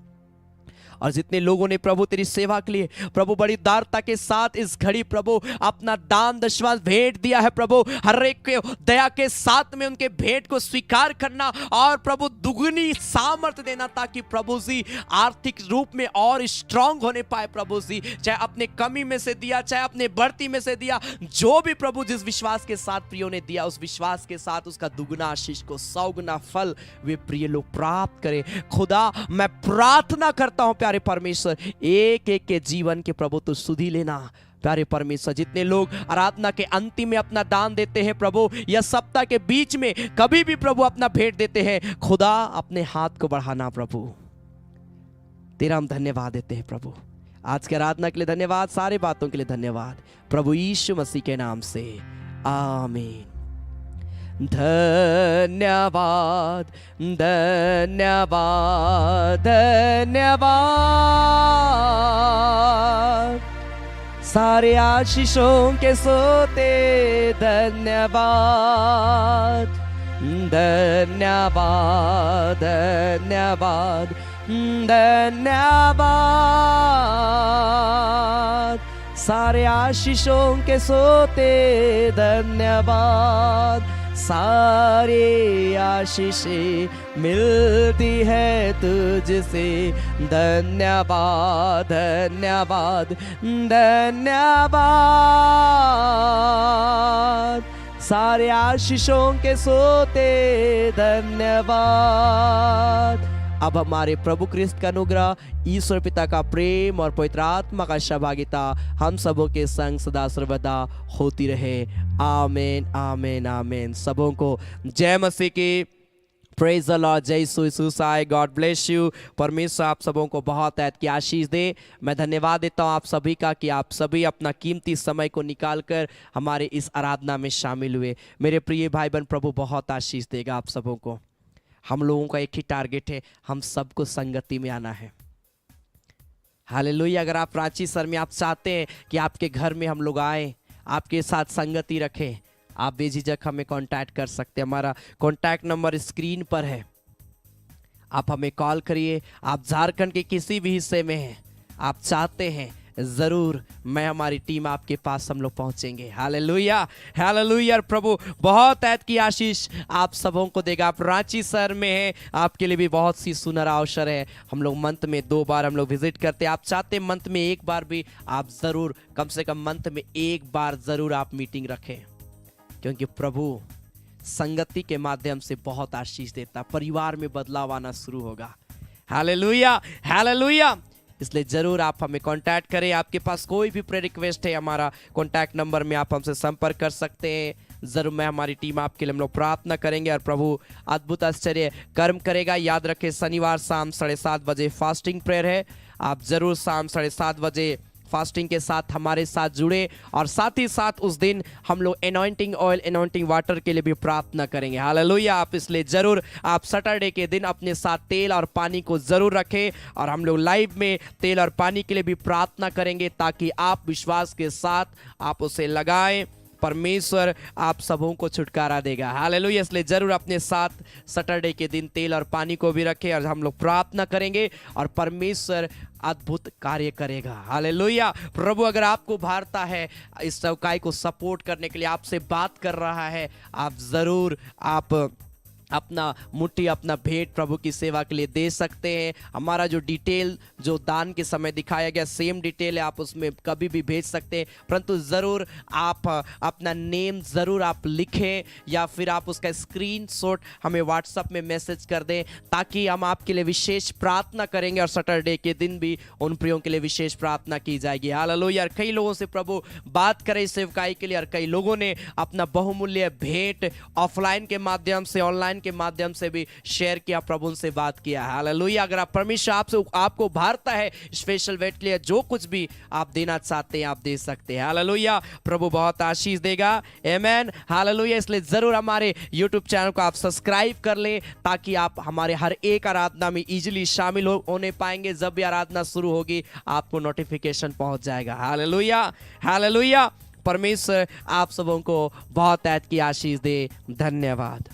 और जितने लोगों ने प्रभु तेरी सेवा के लिए प्रभु बड़ी दारता के साथ इस घड़ी प्रभु अपना दान दशवां भेंट दिया है प्रभु, हर एक के दया के साथ में उनके भेंट को स्वीकार करना और प्रभु दुगनी सामर्थ्य देना, ताकि प्रभु जी आर्थिक रूप में और स्ट्रांग होने पाए प्रभु जी। चाहे अपने कमी में से दिया, चाहे अपने बढ़ती में से दिया, जो भी प्रभु जिस विश्वास के साथ प्रियो ने दिया, उस विश्वास के साथ उसका दुगना आशीष को 100 गुना फल वे प्रिय लोग प्राप्त करें। खुदा मैं प्रार्थना करता हूं प्यारे परमेश्वर, एक एक के जीवन के प्रभु तो सुधि लेना प्यारे परमेश्वर। जितने लोग आराधना के अंतिम में अपना दान देते हैं प्रभु, या सप्ताह के बीच में कभी भी प्रभु अपना भेंट देते हैं, खुदा अपने हाथ को बढ़ाना प्रभु। तेरा हम धन्यवाद देते हैं प्रभु। आज की आराधना के लिए धन्यवाद, सारे बातों के लिए धन्यवाद प्रभु यीशु मसीह के नाम से, आमीन। धन्यवाद धन्यवाद धन्यवाद, सारे आशीषों के सोते धन्यवाद धन्यवाद धन्यवाद धन्यवाद, सारे आशीषों के सोते धन्यवाद। सारे आशीषें मिलती है तुझसे, धन्यवाद धन्यवाद धन्यवाद, सारे आशीषों के सोते धन्यवाद। अब हमारे प्रभु क्रिस्त का अनुग्रह, ईश्वर पिता का प्रेम और पवित्र आत्मा का सहभागिता हम सबों के संग सदा सर्वदा होती रहे। आमीन आमीन आमीन। सबों को जय मसीह की। Praise the Lord. जय सुसाई। God bless you. परमेश्वर आप सबों को बहुत ऐत की आशीष दे। मैं धन्यवाद देता हूँ आप सभी का कि आप सभी अपना कीमती समय को निकालकर हमारे इस आराधना में शामिल हुए। मेरे प्रिय भाई बहन, प्रभु बहुत आशीष देगा आप सबों को। हम लोगों का एक ही टारगेट है, हम सबको संगति में आना है। हालेलुया। अगर आप रांची सर में आप चाहते हैं कि आपके घर में हम लोग आए, आपके साथ संगति रखें, आप बेझिझक हमें कांटेक्ट कर सकते हैं। हमारा कांटेक्ट नंबर स्क्रीन पर है, आप हमें कॉल करिए। आप झारखंड के किसी भी हिस्से में हैं, आप चाहते हैं, ज़रूर मैं हमारी टीम आपके पास हम लोग पहुंचेंगे। Hallelujah hallelujah. प्रभु बहुत ऐत की आशीष आप सबों को देगा। आप रांची शहर में हैं, आपके लिए भी बहुत सी सुनहरा अवसर है। हम लोग मंथ में 2 बार हम लोग विजिट करते हैं। आप चाहते हैं मंथ में 1 बार भी, आप ज़रूर कम से कम मंथ में 1 बार ज़रूर आप मीटिंग रखें, क्योंकि प्रभु संगति के माध्यम से बहुत आशीष देता। परिवार में बदलाव आना शुरू होगा। Hallelujah hallelujah. इसलिए ज़रूर आप हमें कांटेक्ट करें। आपके पास कोई भी प्रेयर रिक्वेस्ट है, हमारा कांटेक्ट नंबर में आप हमसे संपर्क कर सकते हैं। ज़रूर मैं हमारी टीम आपके लिए हम लोग प्रार्थना करेंगे और प्रभु अद्भुत आश्चर्य कर्म करेगा। याद रखें, शनिवार शाम 7:30 बजे फास्टिंग प्रेयर है। आप ज़रूर शाम 7:30 बजे फास्टिंग के साथ हमारे साथ जुड़े और साथ ही साथ उस दिन हम लोग एनॉइंटिंग ऑयल एनॉइंटिंग वाटर के लिए भी प्रार्थना करेंगे। हालेलुया। आप इसलिए जरूर आप सैटरडे के दिन अपने साथ तेल और पानी को जरूर रखें और हम लोग लाइव में तेल और पानी के लिए भी प्रार्थना करेंगे ताकि आप विश्वास के साथ आप उसे लगाएं। परमेश्वर आप सबों को छुटकारा देगा। हालेलुया। इसलिए जरूर अपने साथ सैटरडे के दिन तेल और पानी को भी रखें और हम लोग प्रार्थना करेंगे और परमेश्वर अद्भुत कार्य करेगा। हालेलुया। प्रभु अगर आपको भारता है इस चौकाई को सपोर्ट करने के लिए आपसे बात कर रहा है, आप जरूर आप अपना मुट्ठी अपना भेंट प्रभु की सेवा के लिए दे सकते हैं। हमारा जो डिटेल जो दान के समय दिखाया गया सेम डिटेल है, आप उसमें कभी भी भेज सकते हैं, परंतु ज़रूर आप अपना नेम ज़रूर आप लिखें या फिर आप उसका स्क्रीनशॉट हमें व्हाट्सएप में मैसेज कर दें ताकि हम आपके लिए विशेष प्रार्थना करेंगे और सैटरडे के दिन भी उन प्रियों के लिए विशेष प्रार्थना की जाएगी। हालेलुया। यार कई लोगों से प्रभु बात करे सेवकाई के लिए और कई लोगों ने अपना बहुमूल्य भेंट ऑफलाइन के माध्यम से ऑनलाइन के माध्यम से भी शेयर किया, प्रभु से बात किया। हालेलुया। अगर आप परमेश्वर आपको भारता है स्पेशल वेट के लिए जो कुछ भी आप देना चाहते हैं आप दे सकते हैं। हालेलुया। प्रभु बहुत आशीष देगा। आमीन। हालेलुया। इसलिए जरूर हमारे YouTube चैनल को आप सब्सक्राइब कर लें ताकि आप हमारे हर एक आराधना में इजीली शामिल होने पाएंगे। जब भी आराधना शुरू होगी आपको नोटिफिकेशन पहुंच जाएगा। हालेलुया। हालेलुया। परमेश्वर आप सबों को बहुत ऐत की आशीष दे। धन्यवाद।